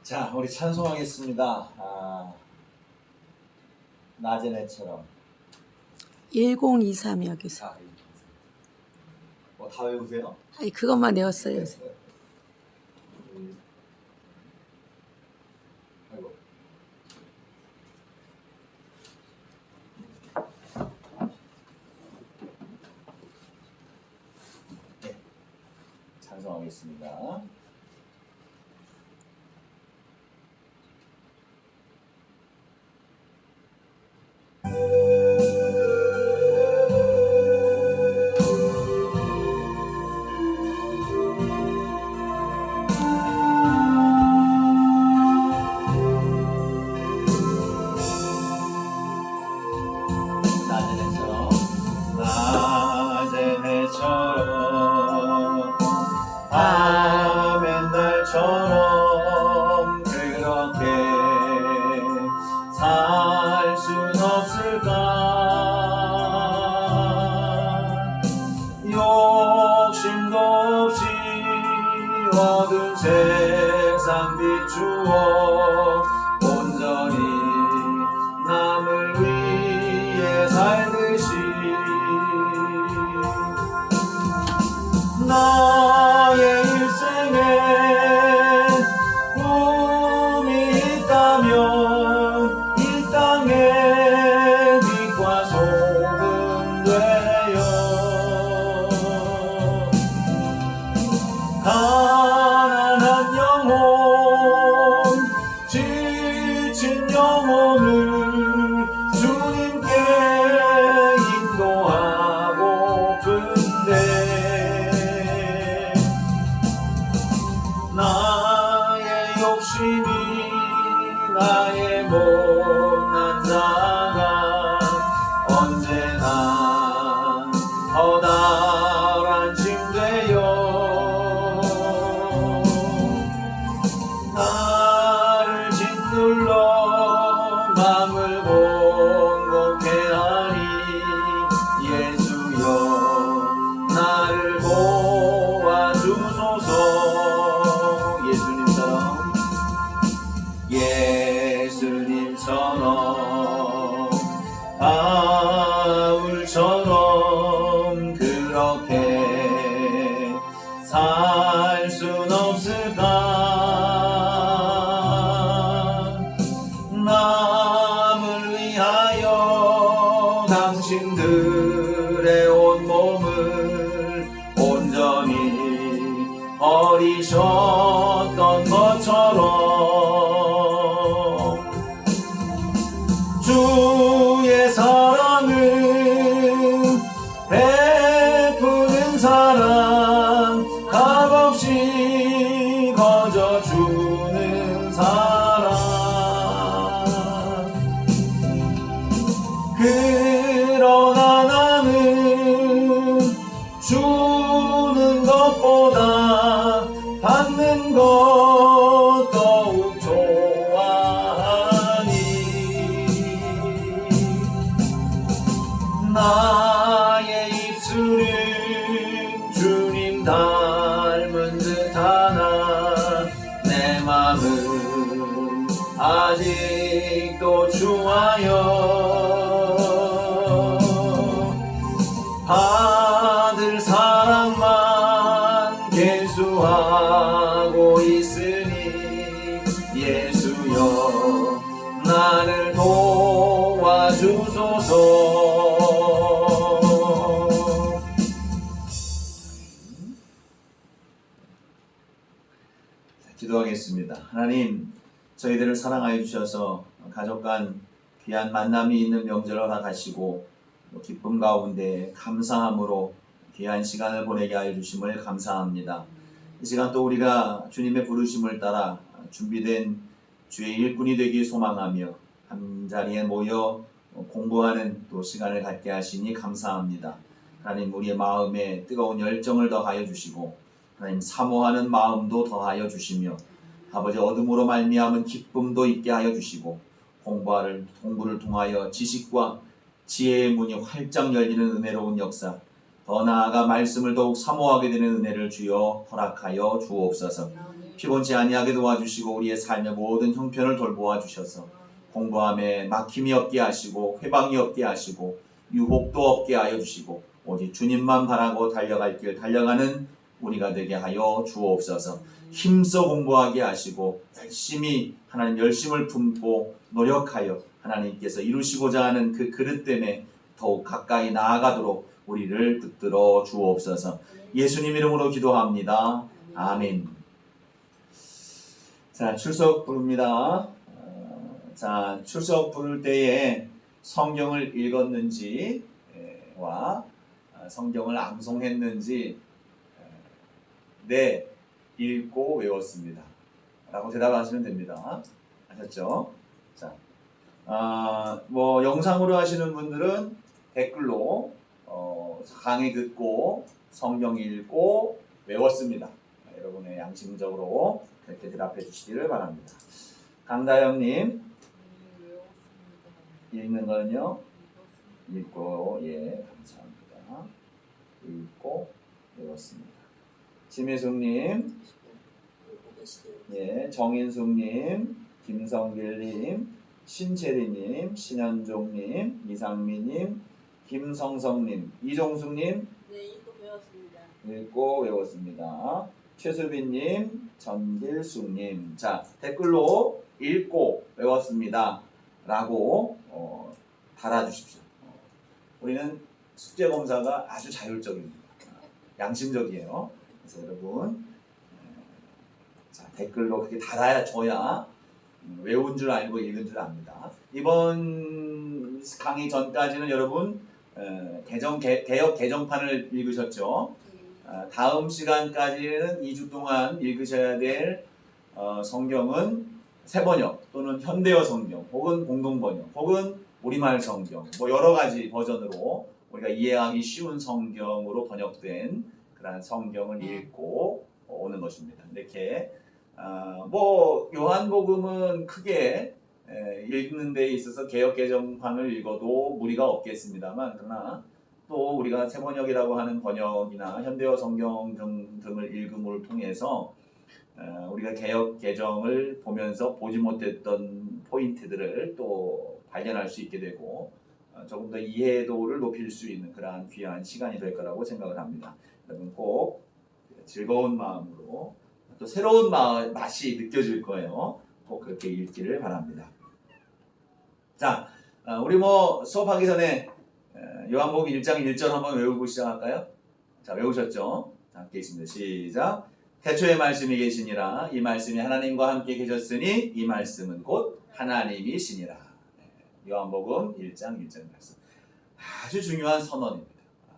자, 우리 찬송하겠습니다. 낮의 내처럼. 1023 여기서. 자, 다 외우세요? 아니, 그것만 외웠어요. 아이고. 네, 찬송하겠습니다. 낮의 해처럼 밤의 날처럼 그렇게 살 순 없을까. 욕심도 없이 어두운 세상 비추어 온전히 남을 위해 살듯이 나의 일생에 꿈이 있다면 이 땅에 빛과 소금 되어 가난한 영혼 지친 영혼을 주님께 인도하고픈데 나의 욕심이 나의 못난 자가 언제나 커다란 짐 되어 나를 짓눌러 맘을 공곡해 하니 예수여 나를 도와주소서. 예수님처럼 바울처럼 그렇게 살 순 없을까. 남을 위하여 당신들의 온몸을 온전히 버리셨던 것처럼 주의 사랑은 베푸는 사랑 값없이 거저주는 사랑. 그러나 나는 주는 것보다 받는 것 더욱 좋아하니 나의 입술은 주님 닮은 듯하나 내 맘은 아직도 주하여 받을 사랑만 계수하고 있으니 예수여 나를 도와주소서. 기도하겠습니다. 하나님, 저희들을 사랑하여 주셔서 가족 간 귀한 만남이 있는 명절을 허락하시고 기쁨 가운데 감사함으로 귀한 시간을 보내게 하여 주심을 감사합니다. 이 시간 또 우리가 주님의 부르심을 따라 준비된 주의 일꾼이 되길 소망하며 한자리에 모여 공부하는 또 시간을 갖게 하시니 감사합니다. 하나님, 우리의 마음에 뜨거운 열정을 더하여 주시고 하나님 사모하는 마음도 더하여 주시며 아버지 어둠으로 말미암은 기쁨도 있게 하여 주시고 공부를 통하여 지식과 지혜의 문이 활짝 열리는 은혜로운 역사, 더 나아가 말씀을 더욱 사모하게 되는 은혜를 주여 허락하여 주옵소서. 피곤치 아니하게 도와주시고 우리의 삶의 모든 형편을 돌보아 주셔서 공부함에 막힘이 없게 하시고 회방이 없게 하시고 유혹도 없게 하여 주시고 오직 주님만 바라고 달려갈 길 달려가는 우리가 되게 하여 주옵소서. 힘써 공부하게 하시고 열심히 하나님 열심을 품고 노력하여 하나님께서 이루시고자 하는 그 그릇됨에 더욱 가까이 나아가도록 우리를 붙들어 주옵소서. 예수님 이름으로 기도합니다. 아멘. 자, 출석 부릅니다. 자, 출석 부를 때에 성경을 읽었는지와 성경을 암송했는지 네, 읽고 외웠습니다 라고 대답하시면 됩니다. 아셨죠? 자, 뭐 영상으로 하시는 분들은 댓글로 강의 듣고 성경 읽고 외웠습니다. 여러분의 양심적으로 그렇게 대답해 주시기를 바랍니다. 강다영님, 읽는 거는요? 읽고, 예, 감사합니다. 읽고 외웠습니다. 심혜숙님, 예, 정인숙님, 김성길님, 신채리님, 신현종님, 이상미님, 김성성님, 이종숙님, 네, 읽고 배웠습니다. 읽고 외웠습니다. 최수빈님, 전길숙님, 자, 댓글로 읽고 외웠습니다 라고 달아주십시오. 우리는 숙제검사가 아주 자율적입니다. 양심적이에요. 그래서 여러분, 자, 댓글로 그렇게 달아줘야 외운 줄 알고 읽은 줄 압니다. 이번 강의 전까지는 여러분 개역 개정판을 읽으셨죠? 다음 시간까지는 2주 동안 읽으셔야 될 성경은 새번역 또는 현대어 성경 혹은 공동번역 혹은 우리말 성경 뭐 여러 가지 버전으로 우리가 이해하기 쉬운 성경으로 번역된 그런 성경을 읽고 오는 것입니다. 이렇게 뭐 요한복음은 크게 읽는 데 있어서 개역 개정판을 읽어도 무리가 없겠습니다만 그러나 또 우리가 새번역이라고 하는 번역이나 현대어 성경 등을 읽음을 통해서 우리가 개역 개정을 보면서 보지 못했던 포인트들을 또 발견할 수 있게 되고 조금 더 이해도를 높일 수 있는 그러한 귀한 시간이 될 거라고 생각을 합니다. 여러분 꼭 즐거운 마음으로 또 새로운 맛이 느껴질 거예요. 꼭 그렇게 읽기를 바랍니다. 자, 우리 뭐 수업하기 전에 요한복음 1장 1절 한번 외우고 시작할까요? 자, 외우셨죠? 자, 함께 있습니다. 시작. 태초에 말씀이 계시니라. 이 말씀이 하나님과 함께 계셨으니 이 말씀은 곧 하나님이시니라. 요한복음 1장 1절 말씀. 아주 중요한 선언입니다.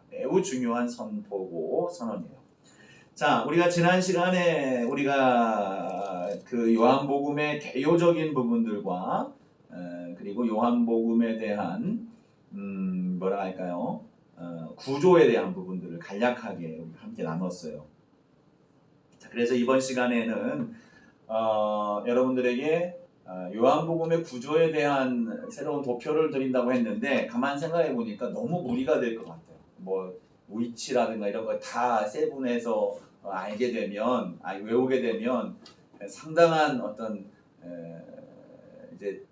매우 중요한 선포고 선언이에요. 자, 우리가 지난 시간에 우리가 그 요한복음의 개요적인 부분들과 그리고 요한복음에 대한 뭐라 할까요? 구조에 대한 부분들을 간략하게 함께 나눴어요. 자, 그래서 이번 시간에는 여러분들에게 요한복음의 구조에 대한 새로운 도표를 드린다고 했는데 가만 생각해 보니까 너무 무리가 될 것 같아요. 뭐 위치라든가 이런 거 다 세분해서 알게 되면 외우게 되면 상당한 어떤 이제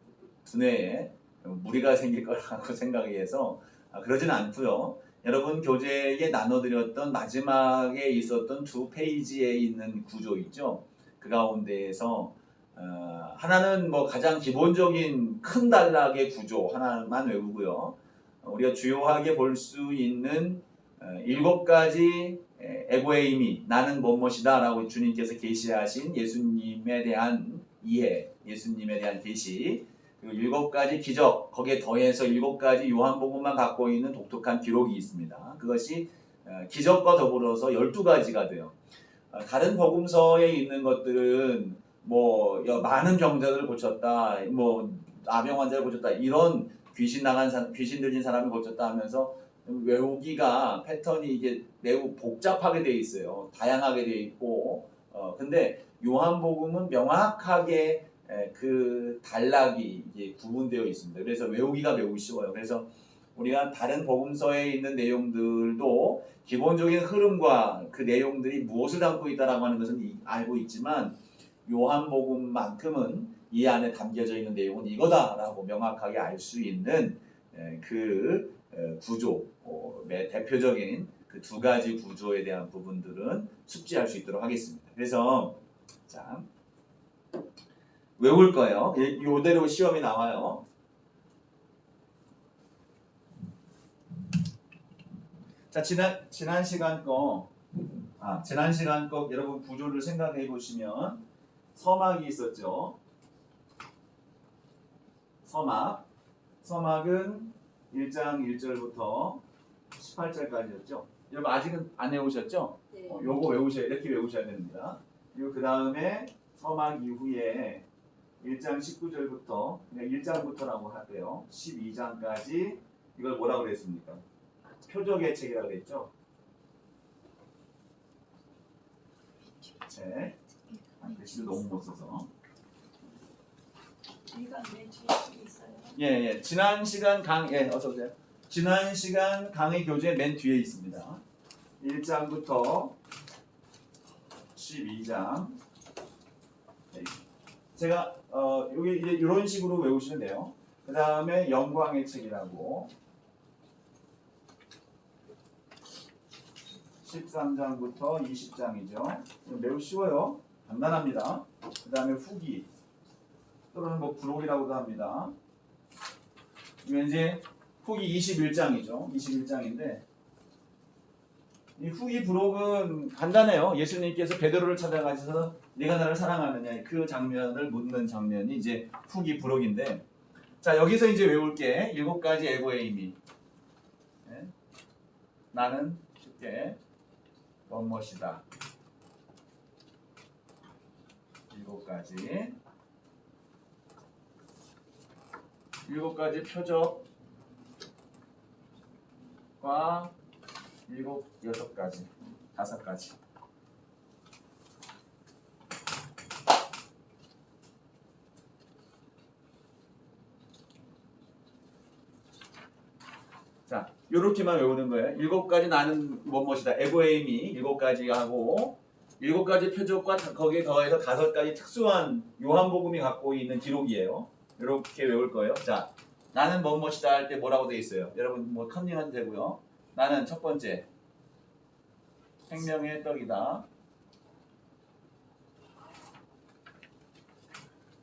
두뇌에 무리가 생길 거라고 생각이 해서 그러지는 않고요. 여러분 교재에 나눠드렸던 마지막에 있었던 2페이지에 있는 구조 있죠. 그 가운데에서 하나는 뭐 가장 기본적인 큰 단락의 구조 하나만 외우고요. 우리가 주요하게 볼 수 있는 7가지 에고에이미 나는 무엇이다 라고 주님께서 계시하신 예수님에 대한 이해, 예수님에 대한 계시, 그리고 7가지 기적, 거기에 더해서 7가지 요한복음만 갖고 있는 독특한 기록이 있습니다. 그것이 기적과 더불어서 12가지가 돼요. 다른 복음서에 있는 것들은 뭐 많은 병자들을 고쳤다, 뭐 아병 환자를 고쳤다, 이런 귀신 들린 사람을 고쳤다 하면서 외우기가 패턴이 이게 매우 복잡하게 돼 있어요. 다양하게 돼 있고, 근데 요한복음은 명확하게 그 단락이 이게 구분되어 있습니다. 그래서 외우기가 매우 쉬워요. 그래서 우리가 다른 복음서에 있는 내용들도 기본적인 흐름과 그 내용들이 무엇을 담고 있다라고 하는 것은 알고 있지만 요한복음만큼은 이 안에 담겨져 있는 내용은 이거다라고 명확하게 알 수 있는 그 구조, 대표적인 그 두 가지 구조에 대한 부분들은 숙지할 수 있도록 하겠습니다. 그래서 자 외울 거예요. 이대로 시험이 나와요. 자 지난 시간 거 여러분 구조를 생각해 보시면 서막이 있었죠. 서막은 1장 1절부터 18절까지였죠. 여러분 아직은 안 외우셨죠? 네. 요거 이렇게 외우셔야 됩니다. 그리고 그 다음에 서막 이후에 1장 19절부터 그냥 1장부터라고 할게요. 12장까지 이걸 뭐라고 그랬습니까? 표적의 책이라고 그랬죠? 네. 글씨를 너무 못 써서. 이건 내 뒤에 있어요. 예. 지난 시간 어서 오세요. 지난 시간 강의 교재 맨 뒤에 있습니다. 1장부터 12장. 제가 여기 이제 이런 식으로 외우시면 돼요. 그 다음에 영광의 책이라고 13장부터 20장이죠. 매우 쉬워요. 간단합니다. 그 다음에 후기 또는 뭐 부록이라고도 합니다. 이거 이제 후기 21장이죠. 21장인데 이 후기 부록은 간단해요. 예수님께서 베드로를 찾아가셔서 네가 나를 사랑하느냐 그 장면을 묻는 장면이 이제 후기 부록인데 자 여기서 이제 외울게 7가지 에고의 의미. 네? 나는 쉽게 무엇이다. 7가지 표적과 6가지 5가지 자 요렇게만 외우는 거예요. 7가지 나는 무엇이다. 에고의 의미 7가지 하고 7가지 표적과 거기에 더해서 5가지 특수한 요한복음이 갖고 있는 기록이에요. 이렇게 외울 거예요. 자, 나는 무엇이다 할 때 뭐라고 돼 있어요? 여러분 뭐 컨닝하도 되고요. 나는 첫 번째 생명의 떡이다.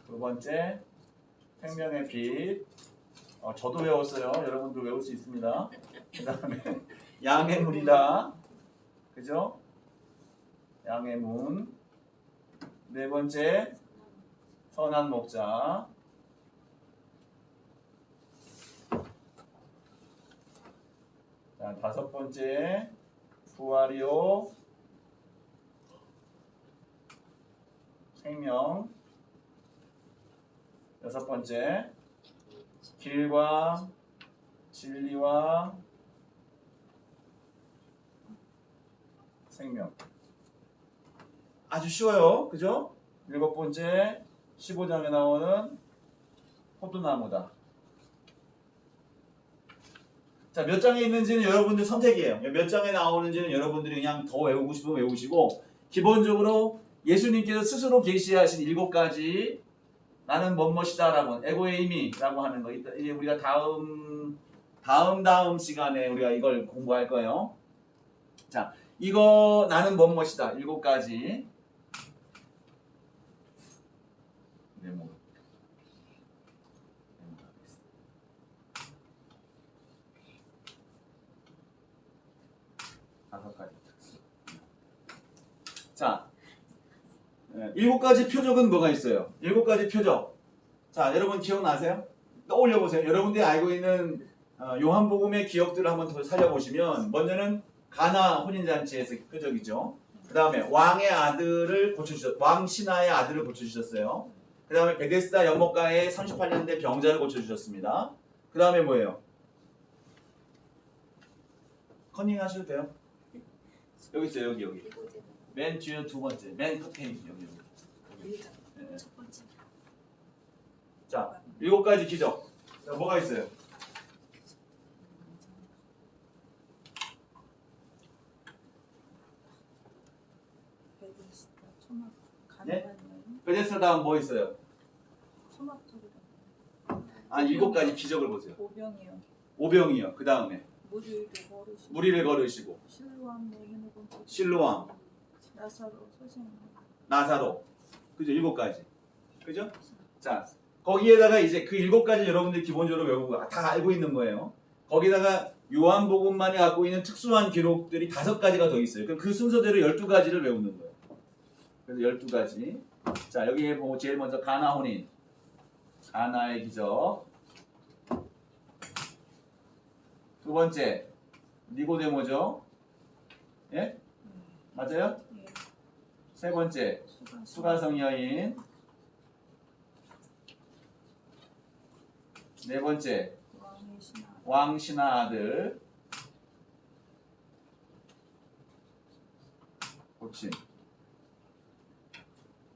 두 번째 생명의 빛. 저도 외웠어요. 여러분도 외울 수 있습니다. 그 다음에 양의 문이다. 그죠? 양의 문. 네 번째 선한 목자. 자, 5번째 부활이요 생명. 6번째 길과 진리와 생명. 아주 쉬워요. 그죠? 7번째 15장에 나오는 포도나무다. 자, 몇 장에 있는지는 여러분들 선택이에요. 몇 장에 나오는지는 여러분들이 그냥 더 외우고 싶으면 외우시고 기본적으로 예수님께서 스스로 계시하신 7가지 나는 무엇이다라고 에고의 의미라고 하는 거 이제 우리가 다음 시간에 우리가 이걸 공부할 거예요. 자, 이거 나는 무엇이다 7가지 메모. 5가지 특수. 자, 7가지 표적은 뭐가 있어요? 7가지 표적. 자, 여러분 기억나세요? 떠올려 보세요. 여러분들이 알고 있는 요한복음의 기억들을 한번 더 살려보시면 먼저는 가나 혼인잔치에서 표적이죠. 그 다음에 왕 신하의 아들을 고쳐주셨어요. 그 다음에 베데스다 연못가에 38년 된 병자를 고쳐주셨습니다. 그 다음에 뭐예요? 컨닝 하셔도 돼요. 여기 있어요. 여기. 맨 뒤에 2번째. 맨 끝에 여기. 네. 첫 번째. 자, 7가지 기적. 자, 뭐가 있어요? 베드스다 초막 가능한 여인. 베데스다 다음 뭐 있어요? 수막적이다. 한 7가지 기적을 보세요. 오병이요. 오병이요. 그 다음에 무리를 걸으시고 무리를 걸으시고 실로암 내는 건 실로암, 나사로 소생. 나사로, 그죠? 7가지. 그죠? 자, 거기에다가 이제 그 7가지 여러분들이 기본적으로 외우고 다 알고 있는 거예요. 거기다가 요한복음만이 갖고 있는 특수한 기록들이 5가지가 더 있어요. 그럼 그 순서대로 12가지를 외우는 거예요. 그래서 12가지. 자, 여기에 보고 제일 먼저 가나 혼인. 가나의 기적. 두 번째, 니고데모죠. 예? 맞아요? 예. 세 번째, 수가성 여인. 네 번째, 왕의 신하. 왕신하 아들. 고침.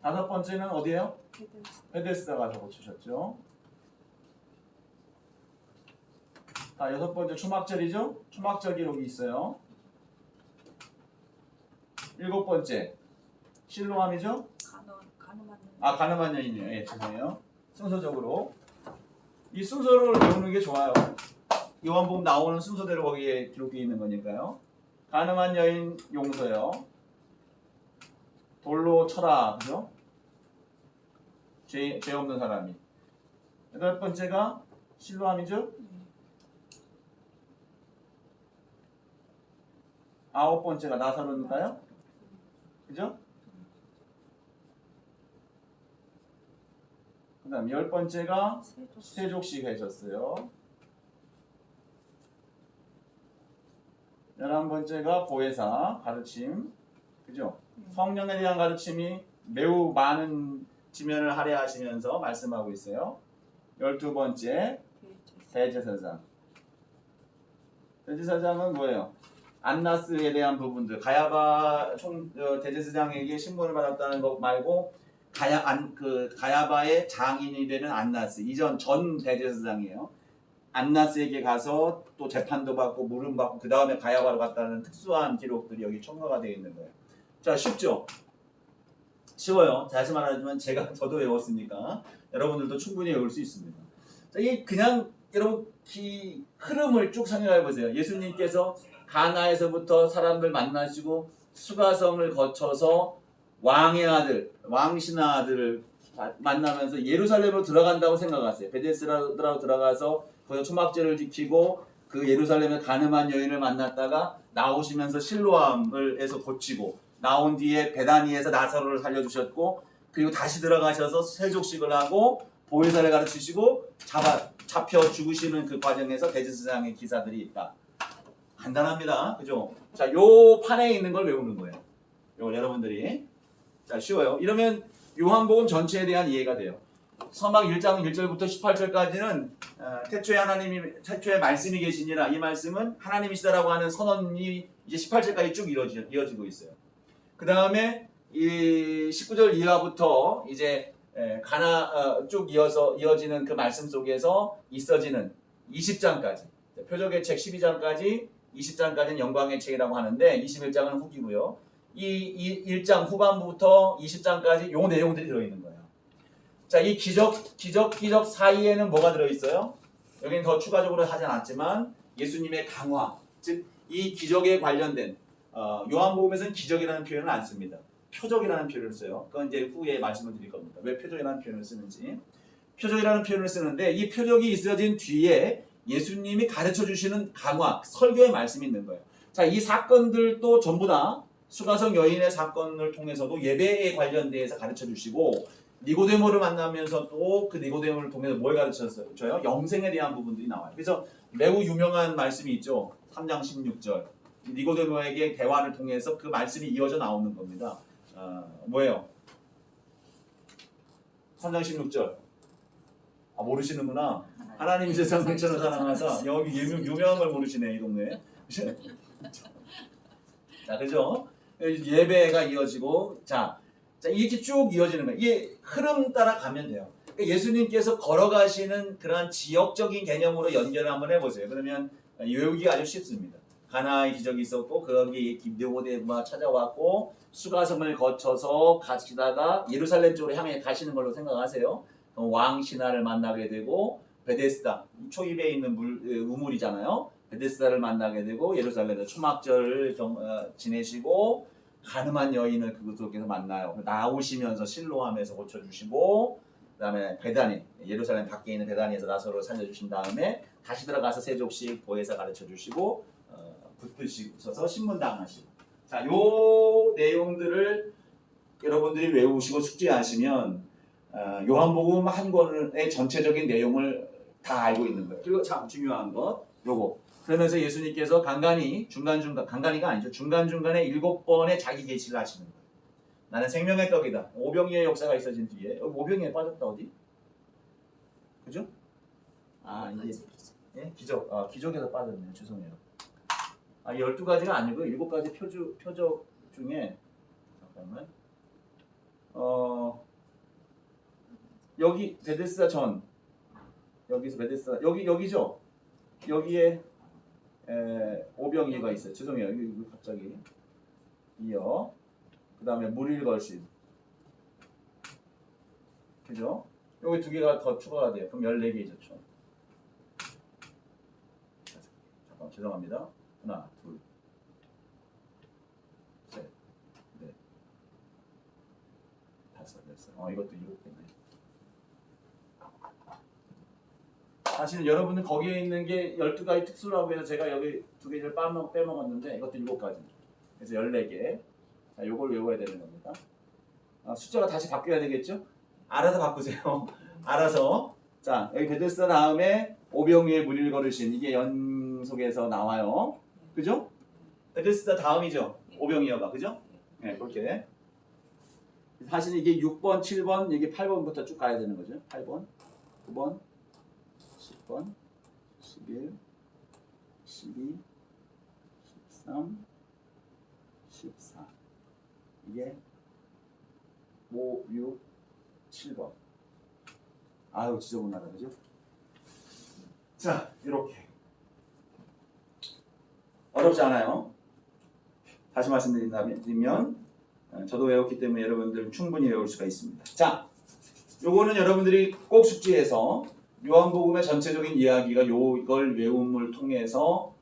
5번째는 어디예요? 베데스다. 베데스다 가서 고치셨죠. 자, 6번째 초막절이죠. 초막절 기록이 있어요. 7번째 실로암이죠. 가늠한 가늠한 여인이에요. 예, 죄송해요. 순서적으로 이 순서를 외우는 게 좋아요. 요한복음 나오는 순서대로 거기에 기록되어 있는 거니까요. 가늠한 여인 용서요. 돌로 쳐라, 그죠? 죄 없는 사람이. 8번째가 실로암이죠. 9번째가 나사로니까요. 그죠? 그 다음 10번째가 세족식 하셨어요. 11번째가 보혜사 가르침. 그죠? 성령에 대한 가르침이 매우 많은 지면을 할애하시면서 말씀하고 있어요. 12번째 대제사장. 대제사장은 뭐예요? 안나스에 대한 부분들, 가야바 대제사장에게 신분을 받았다는 것 말고 가야바의 장인이 되는 안나스, 이전 전 대제사장이에요. 안나스에게 가서 또 재판도 받고 물음받고 그 다음에 가야바로 갔다는 특수한 기록들이 여기 첨가가 되어 있는 거예요. 자, 쉽죠? 쉬워요. 다시 말하지만 저도 외웠으니까 여러분들도 충분히 외울 수 있습니다. 자, 이게 그냥 여러분 흐름을 쭉 생각해 보세요. 예수님께서 가나에서부터 사람들 만나시고 수가성을 거쳐서 왕의 아들, 왕신의 아들을 만나면서 예루살렘으로 들어간다고 생각하세요. 베데스다로 들어가서 거기서 초막절을 지키고 그 예루살렘의 가늠한 여인을 만났다가 나오시면서 실로암을에서 고치고 나온 뒤에 베다니에서 나사로를 살려주셨고 그리고 다시 들어가셔서 세족식을 하고 보혜사를 가르치시고 잡혀 죽으시는 그 과정에서 대제사장의 기사들이 있다. 간단합니다. 그죠? 자, 요 판에 있는 걸 외우는 거예요. 요 여러분들이. 자, 쉬워요. 이러면 요한복음 전체에 대한 이해가 돼요. 서막 1장 1절부터 18절까지는 태초에 말씀이 계시니라. 이 말씀은 하나님이시다라고 하는 선언이 이제 18절까지 쭉 이어지고 있어요. 그 다음에 이 19절 이하부터 이제 쭉 이어지는 그 말씀 속에서 있어지는 20장까지, 표적의 책 12장까지 20장까지는 영광의 책이라고 하는데 21장은 후기고요. 이 1장 후반부부터 20장까지 요 내용들이 들어있는 거예요. 자, 이 기적 사이에는 뭐가 들어있어요? 여기는 더 추가적으로 하지 않았지만 예수님의 강화, 즉 이 기적에 관련된 요한복음에서는 기적이라는 표현을 안 씁니다. 표적이라는 표현을 써요. 그건 이제 후에 말씀을 드릴 겁니다. 왜 표적이라는 표현을 쓰는지. 표적이라는 표현을 쓰는데 이 표적이 있어진 뒤에 예수님이 가르쳐 주시는 강화, 설교의 말씀이 있는 거예요. 자, 이 사건들도 전부 다 수가성 여인의 사건을 통해서도 예배에 관련돼서 가르쳐 주시고 니고데모를 만나면서 또 그 니고데모를 통해서 뭘 가르쳤어요? 영생에 대한 부분들이 나와요. 그래서 매우 유명한 말씀이 있죠. 3장 16절. 니고데모에게 대화를 통해서 그 말씀이 이어져 나오는 겁니다. 뭐예요? 3장 16절. 모르시는구나. 하나님이 세상을 천을 사랑하사. 여기 유명한 걸 모르시네, 이 동네에. 자, 그죠? 예배가 이어지고, 자, 이렇게 쭉 이어지는 거예요. 이게 흐름 따라 가면 돼요. 그러니까 예수님께서 걸어가시는 그러한 지역적인 개념으로 연결을 한번 해보세요. 그러면 외우기가 아주 쉽습니다. 가나의 기적이 있었고 거기 니고데모가 찾아왔고 수가섬을 거쳐서 가시다가 예루살렘 쪽으로 향해 가시는 걸로 생각하세요. 왕 신하를 만나게 되고 베데스다 초입에 있는 우물이잖아요. 베데스다를 만나게 되고 예루살렘에서 초막절을 지내시고 가늠한 여인을 그곳에서 만나요. 나오시면서 실로암에서 고쳐주시고 그다음에 베다니 예루살렘 밖에 있는 베다니에서 나사로를 살려주신 다음에 다시 들어가서 세족식 보혜사 가르쳐주시고 붙으셔서 신문당하시고 자, 요 내용들을 여러분들이 외우시고 숙지하시면 요한복음 한 권의 전체적인 내용을 다 알고 있는 거예요. 그리고 참 중요한 것 요거 그러면서 예수님께서 간간히가 아니죠. 중간중간에 7번의 자기 계시를 하시는 거예요. 나는 생명의 떡이다. 오병이의 역사가 있어진 뒤에 오병이에 빠졌다 어디? 그죠? 아 이제 예? 기적에서 빠졌네요. 죄송해요. 12가지가 아니고 7가지 표적 중에 잠깐만 여기 베데스다 전 여기서 베데스다 여기죠? 여기에 오병이가 있어요. 죄송해요. 이거 갑자기 이어 그 다음에 무릴걸신 그죠? 여기 2개가 더 추가가 돼요. 그럼 14개죠. 총. 잠깐 죄송합니다. 하나, 둘, 셋, 넷, 다섯, 여섯. 이것도 7개네. 사실은 여러분은 거기에 있는 게 12가지 특수라고 해서 제가 여기 2개를 빼먹었는데 이것도 7가지. 그래서 14개. 자, 요걸 외워야 되는 겁니다. 숫자가 다시 바뀌어야 되겠죠? 알아서 바꾸세요. 알아서. 자, 여기 베데스다 다음에 오병이의 무리를 걸으신 이게 연속해서 나와요. 그죠? 베데스다 다음이죠. 오병이어가. 그죠? 네, 그렇게. 사실 이게 6번, 7번, 이게 8번부터 쭉 가야 되는 거죠. 8번, 9번, 10번, 11, 12, 13, 14. 이게 5, 6, 7번. 아유 지저분하다 그죠? 자 이렇게 어렵지 않아요. 다시 말씀드리면 저도 외웠기 때문에 여러분들은 충분히 외울 수가 있습니다. 자 요거는 여러분들이 꼭 숙지해서 요한복음의 전체적인 이야기가 이걸 외움을 통해서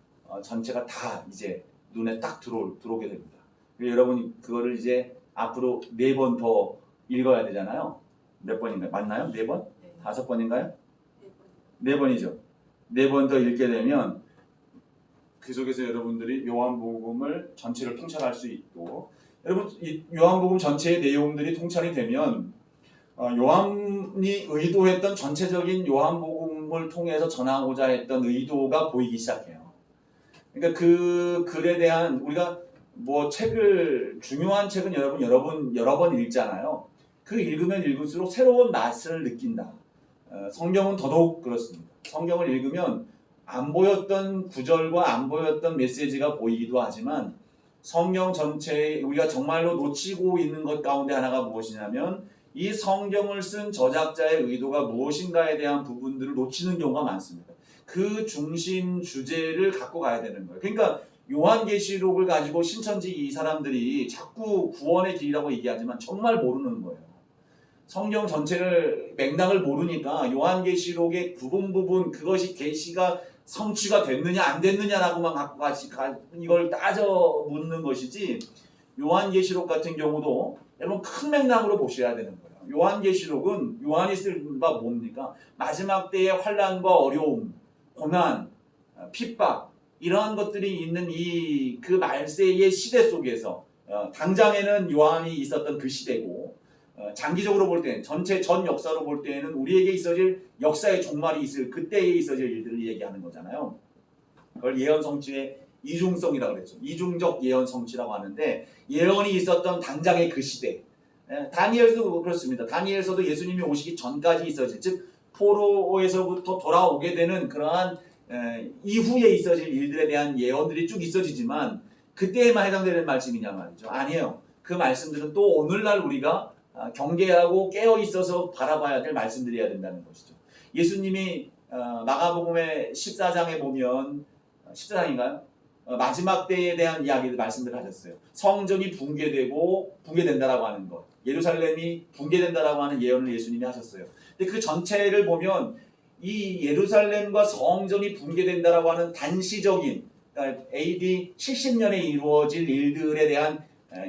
전체가 다 이제 눈에 딱 들어오게 됩니다. 여러분이 그거를 이제 앞으로 4번 더 읽어야 되잖아요. 몇 번인가요? 맞나요? 4번? 5번인가요? 4번이죠. 4번 더 읽게 되면 그 속에서 여러분들이 요한복음을 전체를 통찰할 수 있고 여러분 이 요한복음 전체의 내용들이 통찰이 되면 요한이 의도했던 전체적인 요한복음을 통해서 전하고자 했던 의도가 보이기 시작해요. 그러니까 그 글에 대한 우리가 뭐 중요한 책은 여러 번 읽잖아요. 그 읽으면 읽을수록 새로운 맛을 느낀다. 성경은 더더욱 그렇습니다. 성경을 읽으면 안 보였던 구절과 안 보였던 메시지가 보이기도 하지만 성경 전체에 우리가 정말로 놓치고 있는 것 가운데 하나가 무엇이냐면 이 성경을 쓴 저작자의 의도가 무엇인가에 대한 부분들을 놓치는 경우가 많습니다. 그 중심 주제를 갖고 가야 되는 거예요. 그러니까 요한계시록을 가지고 신천지 이 사람들이 자꾸 구원의 길이라고 얘기하지만 정말 모르는 거예요. 성경 전체를 맥락을 모르니까 요한계시록의 부분 그것이 계시가 성취가 됐느냐 안 됐느냐라고만 갖고 이걸 따져 묻는 것이지 요한계시록 같은 경우도 여러분 큰 맥락으로 보셔야 되는 거예요. 요한계시록은 요한이 쓴 바 뭡니까? 마지막 때의 환난과 어려움, 고난, 핍박 이러한 것들이 있는 그 말세의 시대 속에서 당장에는 요한이 있었던 그 시대고 장기적으로 볼 때는 전 역사로 볼 때에는 우리에게 있어질 역사의 종말이 있을 그때에 있어질 일들을 얘기하는 거잖아요. 그걸 예언 성취의 이중성이라고 그랬죠. 이중적 예언 성취라고 하는데 예언이 있었던 당장의 그 시대. 다니엘도 그렇습니다. 다니엘서도 예수님이 오시기 전까지 있어질 즉 포로에서부터 돌아오게 되는 그러한 이후에 있어질 일들에 대한 예언들이 쭉 있어지지만 그때에만 해당되는 말씀이냐 말이죠. 아니에요. 그 말씀들은 또 오늘날 우리가 경계하고 깨어 있어서 바라봐야 될 말씀드려야 된다는 것이죠. 예수님이 마가복음의 14장에 보면 14장인가요? 마지막 때에 대한 이야기를 말씀을 하셨어요. 성전이 붕괴된다라고 하는 것, 예루살렘이 붕괴된다라고 하는 예언을 예수님이 하셨어요. 근데 그 전체를 보면 이 예루살렘과 성전이 붕괴된다라고 하는 단시적인 AD 70년에 이루어질 일들에 대한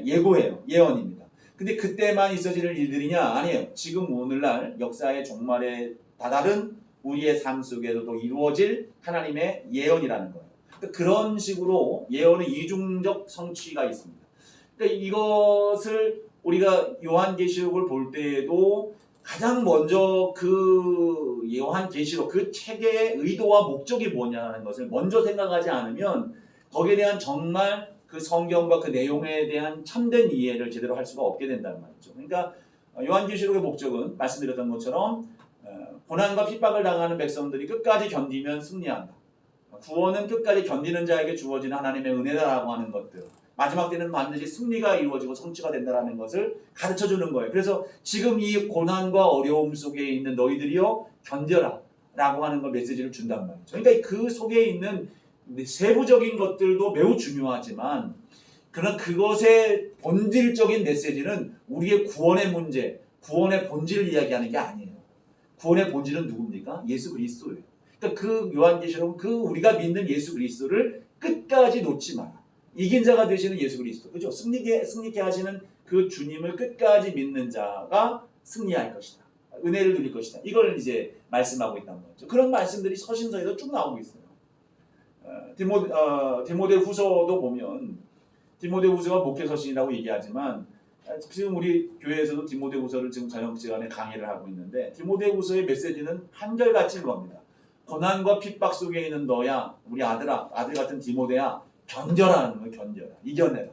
예언입니다. 근데 그때만 있어질 일들이냐? 아니에요. 지금 오늘날 역사의 종말에 다다른 우리의 삶 속에서도 이루어질 하나님의 예언이라는 거예요. 그러니까 그런 식으로 예언의 이중적 성취가 있습니다. 그러니까 이것을 우리가 요한계시록을 볼 때에도 가장 먼저 그 요한계시록 그 책의 의도와 목적이 뭐냐는 것을 먼저 생각하지 않으면 거기에 대한 정말 그 성경과 그 내용에 대한 참된 이해를 제대로 할 수가 없게 된다는 말이죠. 그러니까 요한계시록의 목적은 말씀드렸던 것처럼 고난과 핍박을 당하는 백성들이 끝까지 견디면 승리한다. 구원은 끝까지 견디는 자에게 주어지는 하나님의 은혜다라고 하는 것들. 마지막 때는 반드시 승리가 이루어지고 성취가 된다는 것을 가르쳐주는 거예요. 그래서 지금 이 고난과 어려움 속에 있는 너희들이여 견뎌라 라고 하는 걸 메시지를 준단 말이죠. 그러니까 그 속에 있는 세부적인 것들도 매우 중요하지만 그러나 그것의 본질적인 메시지는 우리의 구원의 문제, 구원의 본질을 이야기하는 게 아니에요. 구원의 본질은 누굽니까? 예수 그리스도예요. 그러니까 그 요한계시록은 그 우리가 믿는 예수 그리스도를 끝까지 놓지 마라. 이긴 자가 되시는 예수 그리스도, 그죠? 승리케 하시는 그 주님을 끝까지 믿는 자가 승리할 것이다. 은혜를 누릴 것이다. 이걸 이제 말씀하고 있단 말이죠. 그런 말씀들이 서신서에도 쭉 나오고 있어요. 디모데 후서도 보면 디모데 후서가 목회 서신이라고 얘기하지만 지금 우리 교회에서도 디모데 후서를 지금 저녁 시간에 강의를 하고 있는데 디모데 후서의 메시지는 한결같이 겁니다. 고난과 핍박 속에 있는 너야, 우리 아들 같은 디모데야, 견뎌라 하는 거예요. 견뎌라, 이겨내라.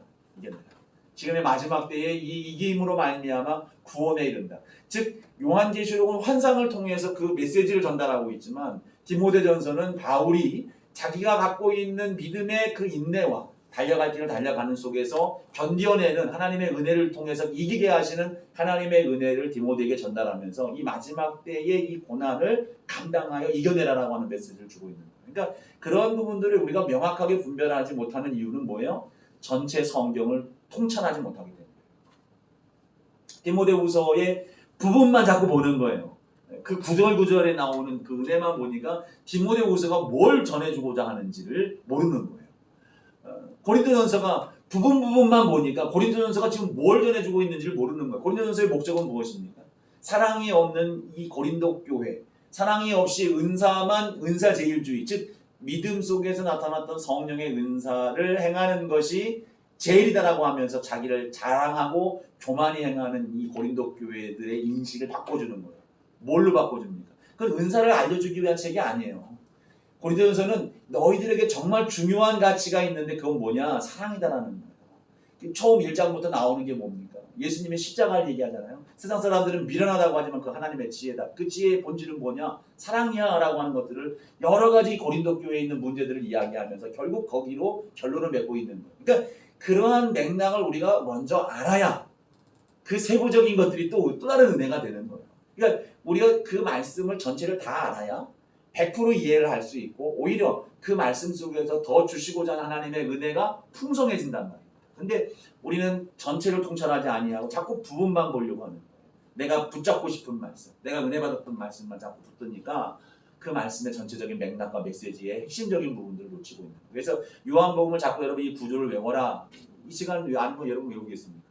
지금의 마지막 때에 이 이김으로 말미암아 구원에 이른다. 즉 요한계시록은 환상을 통해서 그 메시지를 전달하고 있지만 디모데전서는 바울이 자기가 갖고 있는 믿음의 그 인내와 달려갈 길을 달려가는 속에서 견뎌내는 하나님의 은혜를 통해서 이기게 하시는 하나님의 은혜를 디모데에게 전달하면서 이 마지막 때의 이 고난을 감당하여 이겨내라라고 하는 메시지를 주고 있는 거예요. 그러니까 그런 부분들을 우리가 명확하게 분별하지 못하는 이유는 뭐예요? 전체 성경을 통찰하지 못하기 때문에. 디모데후서의 부분만 자꾸 보는 거예요. 그 구절구절에 나오는 그 은혜만 보니까 디모데후서가 뭘 전해주고자 하는지를 모르는 거예요. 고린도전서가 부분만 보니까 고린도전서가 지금 뭘 전해주고 있는지를 모르는 거예요. 고린도전서의 목적은 무엇입니까? 사랑이 없는 이 고린도 교회, 사랑이 없이 은사제일주의, 즉 믿음 속에서 나타났던 성령의 은사를 행하는 것이 제일이다라고 하면서 자기를 자랑하고 교만히 행하는 이 고린도 교회들의 인식을 바꿔주는 거예요. 뭘로 바꿔줍니까? 그건 은사를 알려주기 위한 책이 아니에요. 고린도전서는 너희들에게 정말 중요한 가치가 있는데 그건 뭐냐? 사랑이다라는 거예요. 처음 1장부터 나오는 게 뭡니까? 예수님의 십자가를 얘기하잖아요. 세상 사람들은 미련하다고 하지만 그 하나님의 지혜다. 그 지혜의 본질은 뭐냐? 사랑이야 라고 하는 것들을 여러 가지 고린도 교회에 있는 문제들을 이야기하면서 결국 거기로 결론을 맺고 있는 거예요. 그러니까 그러한 맥락을 우리가 먼저 알아야 그 세부적인 것들이 또 다른 은혜가 되는 거예요. 그러니까 우리가 그 말씀을 전체를 다 알아야 100% 이해를 할 수 있고 오히려 그 말씀 속에서 더 주시고자 하는 하나님의 은혜가 풍성해진단 말이에요. 근데 우리는 전체를 통찰하지 아니하고 자꾸 부분만 보려고 하는 거예요. 내가 붙잡고 싶은 말씀, 내가 은혜 받았던 말씀만 자꾸 붙으니까 그 말씀의 전체적인 맥락과 메시지의 핵심적인 부분들을 놓치고 있는 거예요. 그래서 요한복음을 자꾸 여러분 이 구조를 외워라. 이 시간 아니면 여러분 외우겠습니까?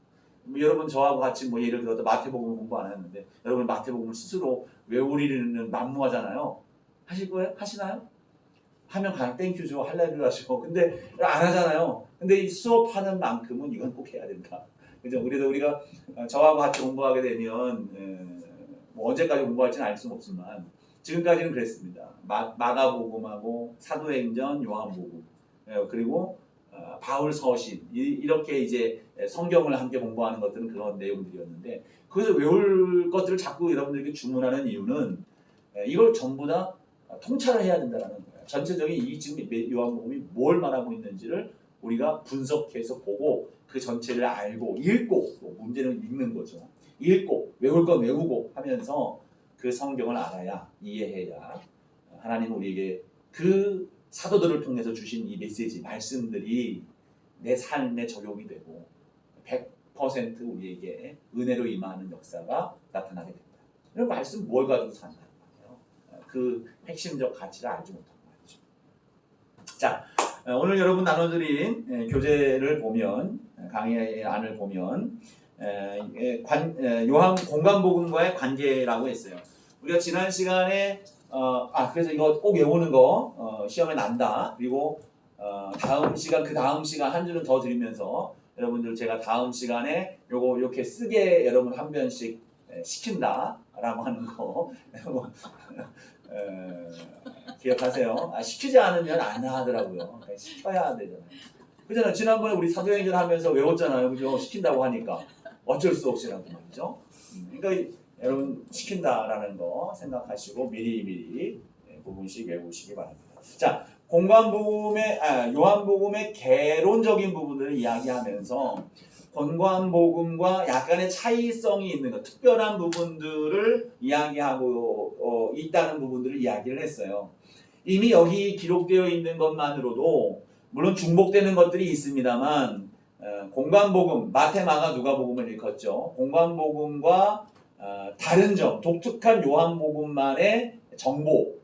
여러분 저하고 같이 예를 들어서 마태복음 공부 안 했는데 여러분 마태복음을 스스로 외우리는 만무하잖아요. 하실 거예요? 하시나요? 하면 그냥 땡큐죠. 할렐루야죠. 근데 안 하잖아요. 근데 이 수업하는 만큼은 이건 꼭 해야 된다. 그죠? 그래도 우리가 저하고 같이 공부하게 되면 언제까지 공부할지는 알 수는 없지만 지금까지는 그랬습니다. 마가복음하고 사도행전, 요한복음 그리고 바울 서신 이렇게 이제 성경을 함께 공부하는 것들은 그런 내용들이었는데 거기서 외울 것들을 자꾸 여러분들에게 주문하는 이유는 이걸 전부 다 통찰을 해야 된다는 거예요. 전체적인 이 지금 요한복음이 뭘 말하고 있는지를 우리가 분석해서 보고 그 전체를 알고 읽고 문제는 읽는 거죠. 읽고 외울 건 외우고 하면서 그 성경을 알아야 이해해야 하나님은 우리에게 그 사도들을 통해서 주신 이 메시지, 말씀들이 내 삶에 적용이 되고 100% 우리에게 은혜로 임하는 역사가 나타나게 됩니다. 이런 말씀 뭘 가지고 산다는 거예요? 그 핵심적 가치를 알지 못한 말이죠. 자, 오늘 여러분 나눠드린 교재를 보면, 강의 안을 보면 요한 공간복음과의 관계라고 했어요. 우리가 지난 시간에 그래서 이거 꼭 외우는 거 시험에 난다. 그리고 다음 시간 그 다음 시간 한 줄은 더 드리면서 여러분들 제가 다음 시간에 요거 이렇게 쓰게 여러분 한 변씩 시킨다라고 하는 거 기억하세요. 시키지 않으면 안 하더라고요. 시켜야 되잖아요. 그잖아요. 지난번에 우리 사도행전 하면서 외웠잖아요. 그죠? 시킨다고 하니까 어쩔 수 없이라고 말이죠. 그러니까 여러분 시킨다라는 거 생각하시고 미리 부분씩 외우시기 바랍니다. 자, 요한복음의 개론적인 부분들을 이야기하면서 건관복음과 약간의 차이성이 있는 것, 특별한 부분들을 이야기하고 있다는 부분들을 이야기를 했어요. 이미 여기 기록되어 있는 것만으로도 물론 중복되는 것들이 있습니다만 공관복음, 마태, 마가, 누가복음을 일컫죠. 공관복음과 다른 점, 독특한 요한복음만의 정보,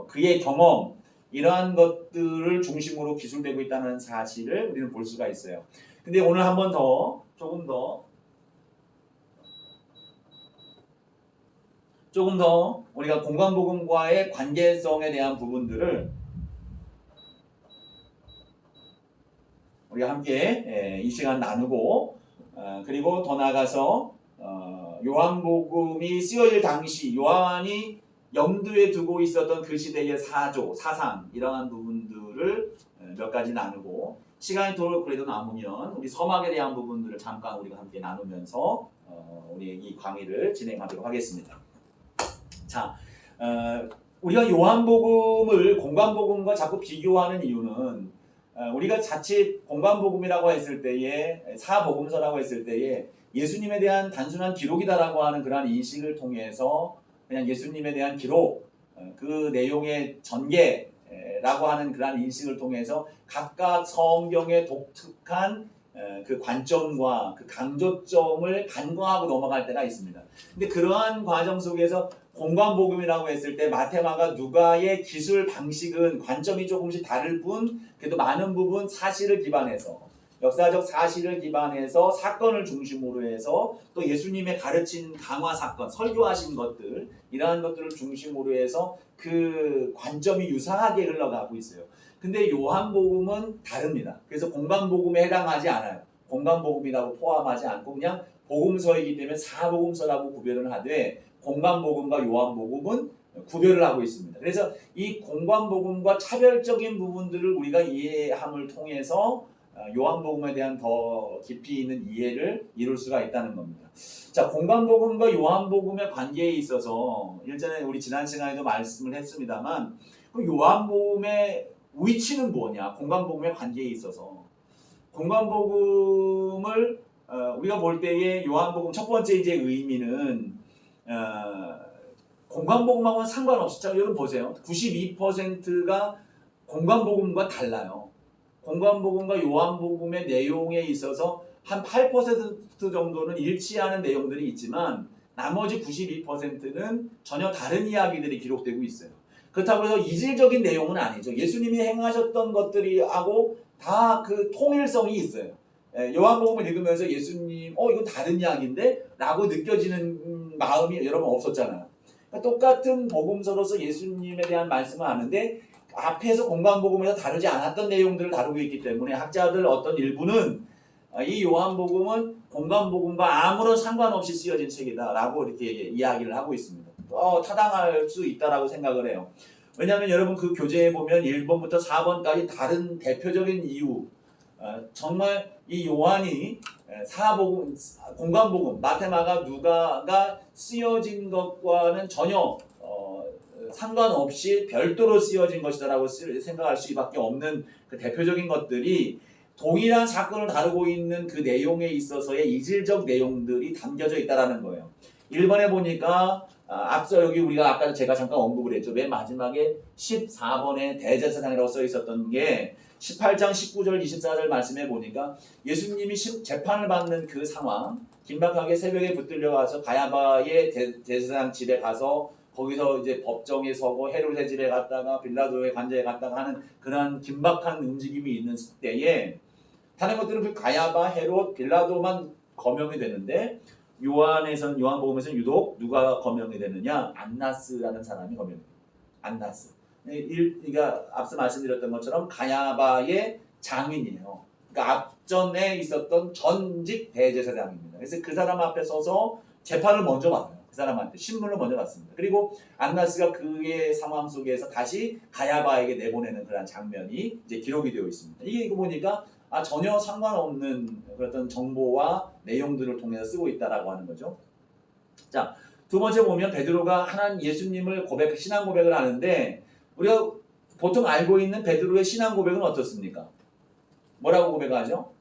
그의 경험, 이러한 것들을 중심으로 기술되고 있다는 사실을 우리는 볼 수가 있어요. 근데 오늘 한 번 더, 조금 더 우리가 공관복음과의 관계성에 대한 부분들을 우리가 함께 이 시간 나누고 그리고 더 나아가서 요한복음이 쓰여질 당시 요한이 염두에 두고 있었던 그 시대의 사상 이러한 부분들을 몇 가지 나누고 시간이 그래도 남으면 우리 서막에 대한 부분들을 잠깐 우리가 함께 나누면서 우리 이 강의를 진행하도록 하겠습니다. 자, 우리가 요한복음을 공관복음과 자꾸 비교하는 이유는 우리가 자칫 공관복음이라고 했을 때에 사복음서라고 했을 때에 예수님에 대한 단순한 기록이다라고 하는 그러한 인식을 통해서 그냥 예수님에 대한 기록, 그 내용의 전개라고 하는 그러한 인식을 통해서 각각 성경의 독특한 그 관점과 그 강조점을 간과하고 넘어갈 때가 있습니다. 근데 그러한 과정 속에서 공관복음이라고 했을 때 마태, 마가, 누가의 기술 방식은 관점이 조금씩 다를 뿐 그래도 많은 부분 사실을 기반해서 역사적 사실을 기반해서 사건을 중심으로 해서 또 예수님의 가르친 강화 사건, 설교하신 것들 이러한 것들을 중심으로 해서 그 관점이 유사하게 흘러가고 있어요. 근데 요한복음은 다릅니다. 그래서 공관복음에 해당하지 않아요. 공관복음이라고 포함하지 않고 그냥 복음서이기 때문에 사복음서라고 구별을 하되 공관복음과 요한복음은 구별을 하고 있습니다. 그래서 이 공관복음과 차별적인 부분들을 우리가 이해함을 통해서 요한복음에 대한 더 깊이 있는 이해를 이룰 수가 있다는 겁니다. 자, 공관복음과 요한복음의 관계에 있어서 일전에 우리 지난 시간에도 말씀을 했습니다만 그 요한복음의 위치는 뭐냐? 공관복음의 관계에 있어서 공관복음을 우리가 볼 때에 요한복음 첫 번째 이제 의미는 공관복음하고는 상관없이 자, 여러분 보세요. 92%가 공관복음과 달라요. 공관복음과 요한복음의 내용에 있어서 한 8% 정도는 일치하는 내용들이 있지만 나머지 92%는 전혀 다른 이야기들이 기록되고 있어요. 그렇다고 해서 이질적인 내용은 아니죠. 예수님이 행하셨던 것들이 하고 다 그 통일성이 있어요. 요한복음을 읽으면서 예수님 이건 다른 이야기인데? 라고 느껴지는 마음이 여러분 없었잖아요. 그러니까 똑같은 복음서로서 예수님에 대한 말씀을 하는데 앞에서 공관복음에서 다루지 않았던 내용들을 다루고 있기 때문에 학자들 어떤 일부는 이 요한복음은 공관복음과 아무런 상관없이 쓰여진 책이다라고 이렇게 이야기를 하고 있습니다. 타당할 수 있다라고 생각을 해요. 왜냐하면 여러분 그 교재에 보면 1번부터 4번까지 다른 대표적인 이유 정말 이 요한이 공관복음, 마태, 마가, 누가가 쓰여진 것과는 전혀 상관없이 별도로 쓰여진 것이다라고 생각할 수밖에 없는 그 대표적인 것들이 동일한 사건을 다루고 있는 그 내용에 있어서의 이질적 내용들이 담겨져 있다라는 거예요. 1번에 보니까 앞서 여기 우리가 아까 제가 잠깐 언급을 했죠. 맨 마지막에 14번에 대제사장이라고 써 있었던 게 18장 19절 24절 말씀해 보니까 예수님이 재판을 받는 그 상황, 긴박하게 새벽에 붙들려 가서 가야바의 대제사장 집에 가서 거기서 이제 법정에 서고 헤롯의 집에 갔다가 빌라도의 관저에 갔다가 하는 그런 긴박한 움직임이 있는 때에 다른 것들은 그 가야바, 헤롯, 빌라도만 거명이 되는데 요한복음에서는 유독 누가 거명이 되느냐? 안나스라는 사람이 거명이 됩니다. 안나스. 그러니까 앞서 말씀드렸던 것처럼 가야바의 장인이에요. 그러니까 앞전에 있었던 전직 대제사장입니다. 그래서 그 사람 앞에 서서 재판을 먼저 받아요. 그 사람한테 신문을 먼저 받습니다. 그리고 안나스가 그의 상황 속에서 다시 가야바에게 내보내는 그런 장면이 이제 기록이 되어 있습니다. 이거 보니까 전혀 상관없는 그런 정보와 내용들을 통해서 쓰고 있다라고 하는 거죠. 자, 두 번째 보면 베드로가 예수님을 신앙 고백을 하는데 우리가 보통 알고 있는 베드로의 신앙 고백은 어떻습니까? 뭐라고 고백하죠?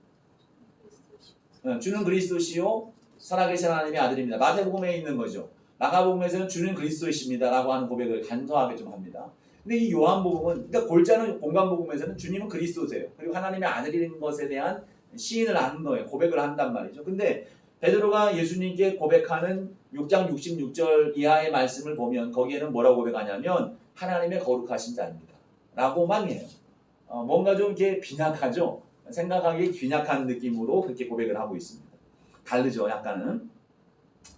주는 그리스도시요 살아계신 하나님의 아들입니다. 마태복음에 있는 거죠. 마가복음에서는 주는 그리스도이십니다라고 하는 고백을 간소하게 좀 합니다. 근데 이 요한복음은, 그러니까 골자는 공관복음에서는 주님은 그리스도세요. 그리고 하나님의 아들인 것에 대한 시인을 하는 거예요. 고백을 한단 말이죠. 근데 베드로가 예수님께 고백하는 6장 66절 이하의 말씀을 보면 거기에는 뭐라고 고백하냐면 하나님의 거룩하신 자입니다. 라고만 해요. 뭔가 좀 이렇게 빈약하죠. 생각하기에 빈약한 느낌으로 그렇게 고백을 하고 있습니다. 다르죠, 약간은.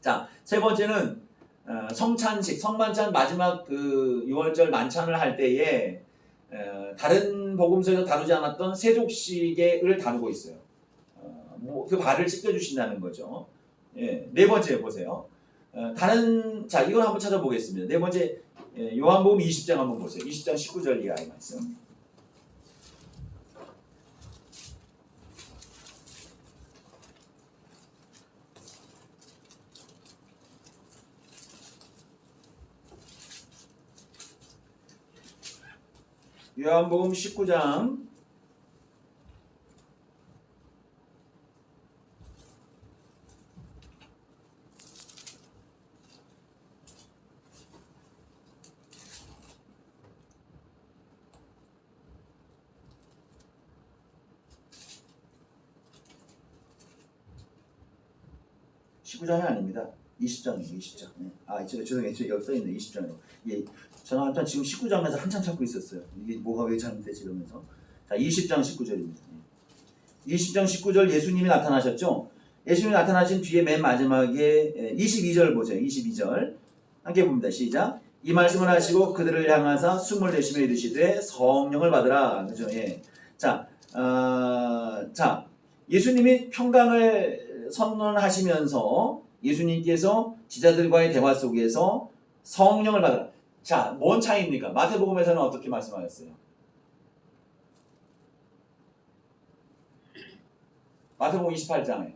자, 세 번째는 성찬식, 성만찬 마지막 그 6월절 만찬을 할 때에 다른 복음서에서 다루지 않았던 세족식을 다루고 있어요. 그 발을 씻겨주신다는 거죠. 예, 네 번째 보세요. 자, 이걸 한번 찾아보겠습니다. 네 번째, 요한복음 20장 한번 보세요. 20장 19절 이하의 말씀. 요한복음 19장 19장이 아닙니다. 20장이에요. 20장. 네. 죄송해요. 여기 써있네. 20장이요. 예, 저는 지금 19장에서 한참 찾고 있었어요. 이게 뭐가 왜 잘못되지 이러면서. 자, 20장 19절입니다. 20장 19절 예수님이 나타나셨죠? 예수님이 나타나신 뒤에 맨 마지막에 22절 보세요. 22절. 함께 봅니다. 시작. 이 말씀을 하시고 그들을 향하사 숨을 내쉬며 이르시되 성령을 받으라. 그죠? 예. 자, 예수님이 평강을 선언하시면서 예수님께서 지자들과의 대화 속에서 성령을 받으라. 자, 뭔 차이입니까? 마태복음에서는 어떻게 말씀하셨어요? 마태복음 28장에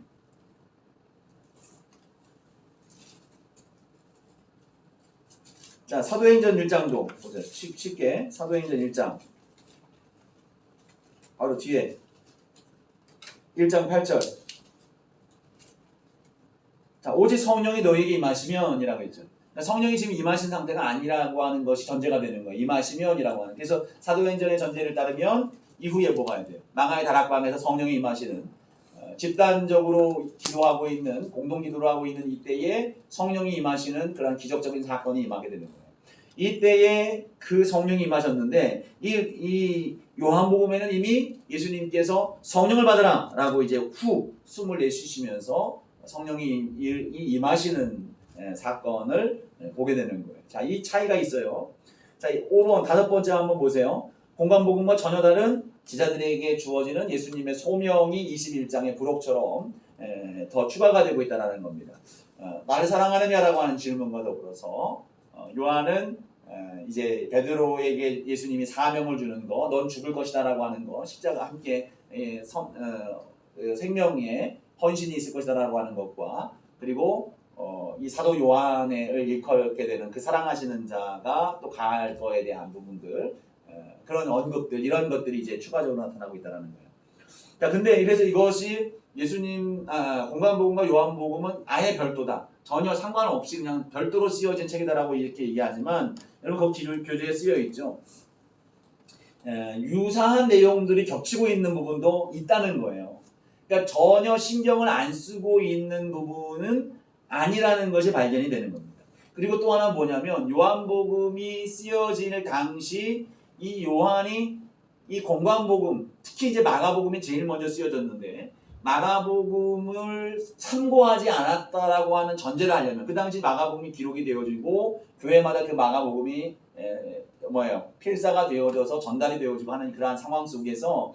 자, 사도행전 1장도 보세요. 쉽게 사도행전 1장 바로 뒤에 1장 8절. 자, 오직 성령이 너희에게 임하시면 이라고 했죠. 그러니까 성령이 지금 임하신 상태가 아니라고 하는 것이 전제가 되는 거예요. 임하시면 이라고 하는. 그래서 사도행전의 전제를 따르면 이후에 뭐가 해야 돼요? 망하의 다락방에서 성령이 임하시는 집단적으로 기도하고 있는 공동기도를 하고 있는 이때에 성령이 임하시는 그런 기적적인 사건이 임하게 되는 거예요. 이때에 그 성령이 임하셨는데 이 요한복음에는 이미 예수님께서 성령을 받으라 라고 이제 후 숨을 내쉬시면서 성령이 임하시는 사건을 보게 되는 거예요. 자, 이 차이가 있어요. 자, 5번 다섯 번째 한번 보세요. 공관복음과 전혀 다른 지자들에게 주어지는 예수님의 소명이 21장의 부록처럼 더 추가가 되고 있다는 겁니다. 나를 사랑하느냐라고 하는 질문과 더불어서 요한은 이제 베드로에게 예수님이 사명을 주는 거, 넌 죽을 것이다라고 하는 거, 십자가 함께 생명에 헌신이 있을 것이다라고 하는 것과 그리고 이 사도 요한을 일컬게 되는 그 사랑하시는 자가 또 가할 거에 대한 부분들, 그런 언급들, 이런 것들이 이제 추가적으로 나타나고 있다는 거예요. 자, 근데 그래서 이것이 예수님 공관복음과 요한복음은 아예 별도다. 전혀 상관없이 그냥 별도로 쓰여진 책이다라고 이렇게 얘기하지만 여러분 거기 교재에 쓰여 있죠. 유사한 내용들이 겹치고 있는 부분도 있다는 거예요. 그러니까 전혀 신경을 안 쓰고 있는 부분은 아니라는 것이 발견이 되는 겁니다. 그리고 또 하나 뭐냐면 요한복음이 쓰여질 당시 이 요한이 이 공관복음, 특히 이제 마가복음이 제일 먼저 쓰여졌는데 마가복음을 참고하지 않았다라고 하는 전제를 하려면 그 당시 마가복음이 기록이 되어지고 교회마다 그 마가복음이 필사가 되어져서 전달이 되어지고 하는 그러한 상황 속에서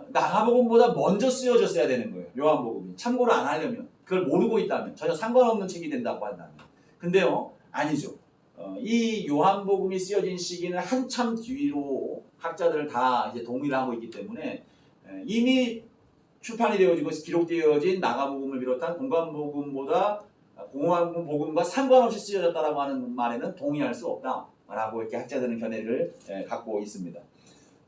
마가복음보다 먼저 쓰여졌어야 되는 거예요. 요한복음이 참고를 안 하려면 그걸 모르고 있다면 전혀 상관없는 책이 된다고 한다면 근데요 아니죠. 이 요한복음이 쓰여진 시기는 한참 뒤로 학자들을 다 이제 동의를 하고 있기 때문에 이미 출판이 되어지고 기록되어진 마가복음을 비롯한 공관복음보다 공관복음과 상관없이 쓰여졌다라고 하는 말에는 동의할 수 없다라고 이렇게 학자들은 견해를 갖고 있습니다.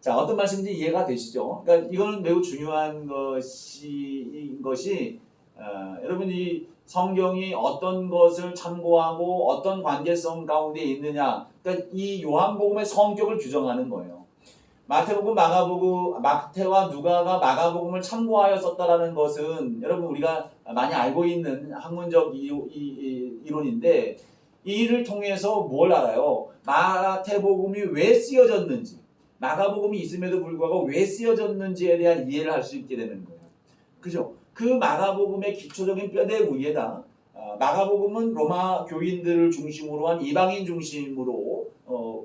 자, 어떤 말씀인지 이해가 되시죠? 그러니까 이거는 매우 중요한 것이 여러분 이 성경이 어떤 것을 참고하고 어떤 관계성 가운데 있느냐, 그러니까 이 요한복음의 성격을 규정하는 거예요. 마태복음, 마가복음, 마태와 누가가 마가복음을 참고하여 썼다라는 것은 여러분 우리가 많이 알고 있는 학문적 이론인데 이를 통해서 뭘 알아요? 마태복음이 왜 쓰여졌는지, 마가복음이 있음에도 불구하고 왜 쓰여졌는지에 대한 이해를 할 수 있게 되는 거예요. 그죠? 그 마가복음의 기초적인 뼈대 위에다 마가복음은 로마 교인들을 중심으로 한 이방인 중심으로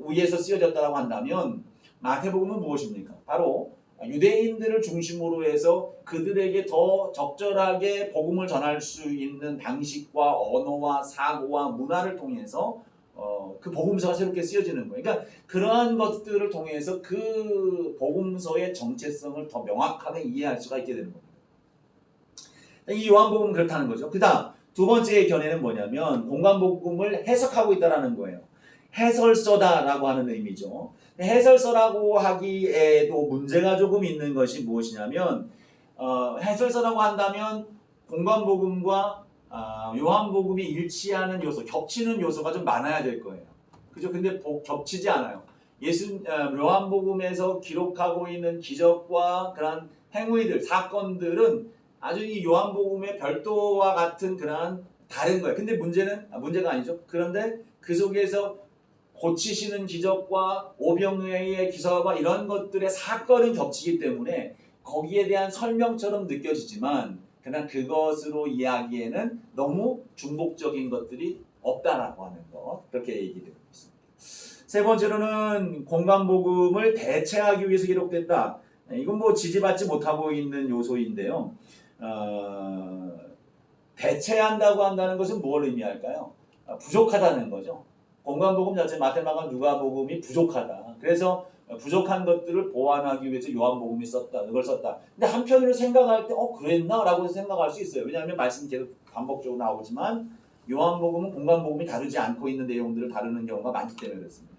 위에서 쓰여졌다고 한다면 마태복음은 무엇입니까? 바로 유대인들을 중심으로 해서 그들에게 더 적절하게 복음을 전할 수 있는 방식과 언어와 사고와 문화를 통해서 그 복음서가 새롭게 쓰여지는 거예요. 그러니까 그러한 것들을 통해서 그 복음서의 정체성을 더 명확하게 이해할 수가 있게 되는 겁니다. 이 요한복음은 그렇다는 거죠. 그 다음 두 번째 견해는 뭐냐면 공관복음을 해석하고 있다는 거예요. 해설서다라고 하는 의미죠. 해설서라고 하기에도 문제가 조금 있는 것이 무엇이냐면 해설서라고 한다면 공관복음과 요한복음이 일치하는 요소, 겹치는 요소가 좀 많아야 될 거예요. 그죠? 근데 겹치지 않아요. 요한복음에서 기록하고 있는 기적과 그런 행위들, 사건들은 아주 이 요한복음의 별도와 같은 그런 다른 거예요. 근데 문제가 아니죠. 그런데 그 속에서 고치시는 기적과 오병이어의 기사와 이런 것들의 사건은 겹치기 때문에 거기에 대한 설명처럼 느껴지지만 그냥 그것으로 이야기에는 너무 중복적인 것들이 없다라고 하는 것, 그렇게 얘기드리고 있습니다. 세 번째로는 공관복음을 대체하기 위해서 기록됐다. 이건 뭐 지지받지 못하고 있는 요소인데요. 대체한다고 한다는 것은 뭘 의미할까요? 부족하다는 거죠. 공관복음 자체 마태마가 누가복음이 부족하다. 그래서 부족한 것들을 보완하기 위해서 요한복음이 그걸 썼다. 근데 한편으로 생각할 때 그랬나? 라고 생각할 수 있어요. 왜냐하면 말씀이 계속 반복적으로 나오지만 요한복음은 공관복음이 다루지 않고 있는 내용들을 다루는 경우가 많기 때문에 그렇습니다.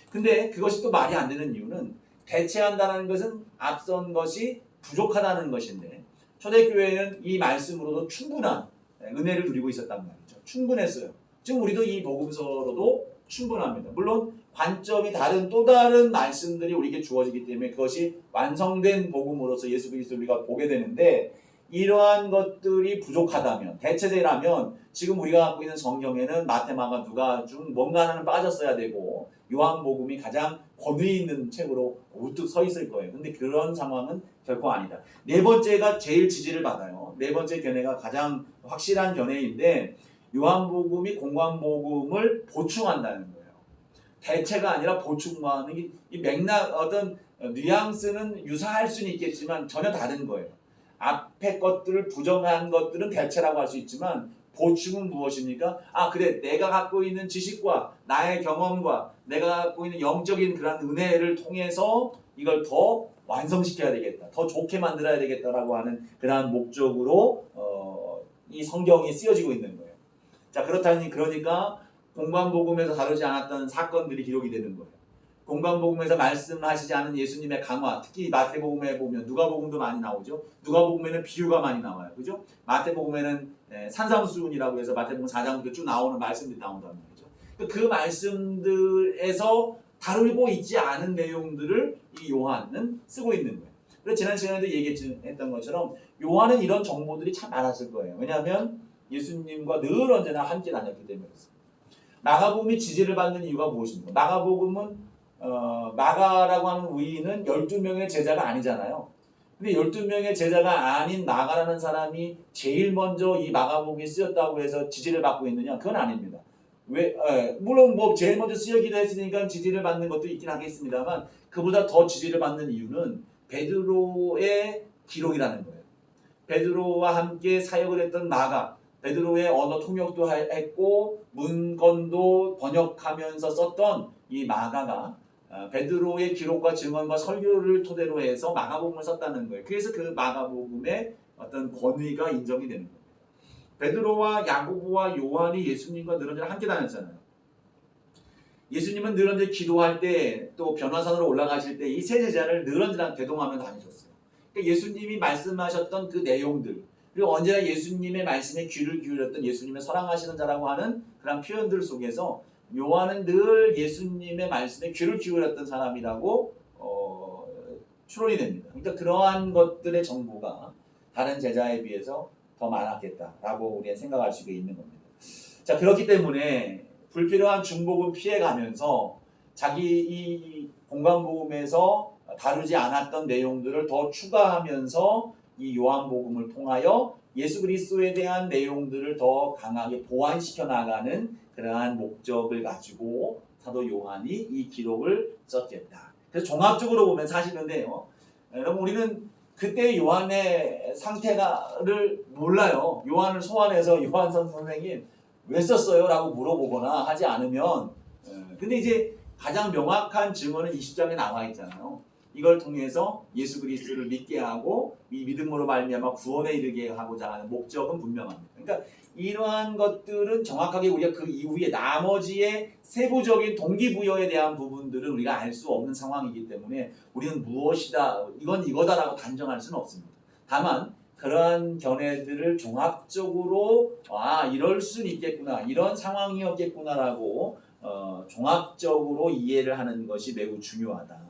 근데 그것이 또 말이 안 되는 이유는 대체한다는 것은 앞선 것이 부족하다는 것인데 초대교회는 이 말씀으로도 충분한 은혜를 누리고 있었단 말이죠. 충분했어요. 지금 우리도 이 복음서로도 충분합니다. 물론 관점이 다른 또 다른 말씀들이 우리에게 주어지기 때문에 그것이 완성된 복음으로서 예수 그리스도를 우리가 보게 되는데 이러한 것들이 부족하다면 대체제라면 지금 우리가 갖고 있는 성경에는 마태마가 누가 중 뭔가 하나는 빠졌어야 되고 요한복음이 가장 권위 있는 책으로 우뚝 서 있을 거예요. 근데 그런 상황은 결코 아니다. 네 번째가 제일 지지를 받아요. 네 번째 견해가 가장 확실한 견해인데 요한복음이 공관복음을 보충한다는 거예요. 대체가 아니라 보충하는 이 맥락 어떤 뉘앙스는 유사할 수는 있겠지만 전혀 다른 거예요. 앞에 것들을 부정한 것들은 대체라고 할 수 있지만 보충은 무엇입니까? 그래 내가 갖고 있는 지식과 나의 경험과 내가 갖고 있는 영적인 그런 은혜를 통해서 이걸 더 완성시켜야 되겠다. 더 좋게 만들어야 되겠다라고 하는 그러한 목적으로 이 성경이 쓰여지고 있는 거예요. 자 그러니까 공관복음에서 다루지 않았던 사건들이 기록이 되는 거예요. 공관복음에서 말씀하시지 않은 예수님의 강화, 특히 마태복음에 보면 누가복음도 많이 나오죠. 누가복음에는 비유가 많이 나와요. 그죠? 마태복음에는 산상수훈이라고 해서 마태복음 4장부터 쭉 나오는 말씀들이 나온단 말이죠. 그 말씀들에서 다루고 있지 않은 내용들을 이 요한은 쓰고 있는 거예요. 그래서 지난 시간에도 얘기했던 것처럼 요한은 이런 정보들이 참 많았을 거예요. 왜냐하면 예수님과 늘 언제나 함께 다녔기 때문에 그렇습니다. 마가복음이 지지를 받는 이유가 무엇입니까? 마가복음은 마가라고 하는 위인은 12명의 제자가 아니잖아요. 근데 12명의 제자가 아닌 마가라는 사람이 제일 먼저 이 마가복음이 쓰였다고 해서 지지를 받고 있느냐? 그건 아닙니다. 물론 뭐 제일 먼저 쓰여기도 했으니까 지지를 받는 것도 있긴 하겠습니다만 그보다 더 지지를 받는 이유는 베드로의 기록이라는 거예요. 베드로와 함께 사역을 했던 마가, 베드로의 언어 통역도 했고 문건도 번역하면서 썼던 이 마가가 베드로의 기록과 증언과 설교를 토대로 해서 마가복음을 썼다는 거예요. 그래서 그 마가복음의 어떤 권위가 인정이 되는 거예요. 베드로와 야고보와 요한이 예수님과 늘 언제나 함께 다녔잖아요. 예수님은 늘 언제 기도할 때 또 변화산으로 올라가실 때 이 세 제자를 늘 언제나 대동하며 다니셨어요. 그러니까 예수님이 말씀하셨던 그 내용들 그리고 언제나 예수님의 말씀에 귀를 기울였던 예수님의 사랑하시는 자라고 하는 그런 표현들 속에서 요한은 늘 예수님의 말씀에 귀를 기울였던 사람이라고 추론이 됩니다. 그러니까 그러한 것들의 정보가 다른 제자에 비해서 더 많았겠다라고 우리가 생각할 수 있는 겁니다. 자, 그렇기 때문에 불필요한 중복은 피해가면서 자기 이 공관복음에서 다루지 않았던 내용들을 더 추가하면서 이 요한복음을 통하여 예수 그리스도에 대한 내용들을 더 강하게 보완시켜 나가는 그러한 목적을 가지고 사도 요한이 이 기록을 썼겠다. 그래서 종합적으로 보면 사실 근데요, 여러분 우리는 그때 요한의 상태를 몰라요. 요한을 소환해서 요한 선생님 왜 썼어요? 라고 물어보거나 하지 않으면 근데 이제 가장 명확한 증언은 20장에 나와 있잖아요. 이걸 통해서 예수 그리스도를 믿게 하고 이 믿음으로 말미암아 구원에 이르게 하고자 하는 목적은 분명합니다. 그러니까 이러한 것들은 정확하게 우리가 그 이후에 나머지의 세부적인 동기부여에 대한 부분들은 우리가 알 수 없는 상황이기 때문에 우리는 무엇이다, 이건 이거다라고 단정할 수는 없습니다. 다만 그러한 견해들을 종합적으로 이럴 수는 있겠구나, 이런 상황이었겠구나라고 종합적으로 이해를 하는 것이 매우 중요하다.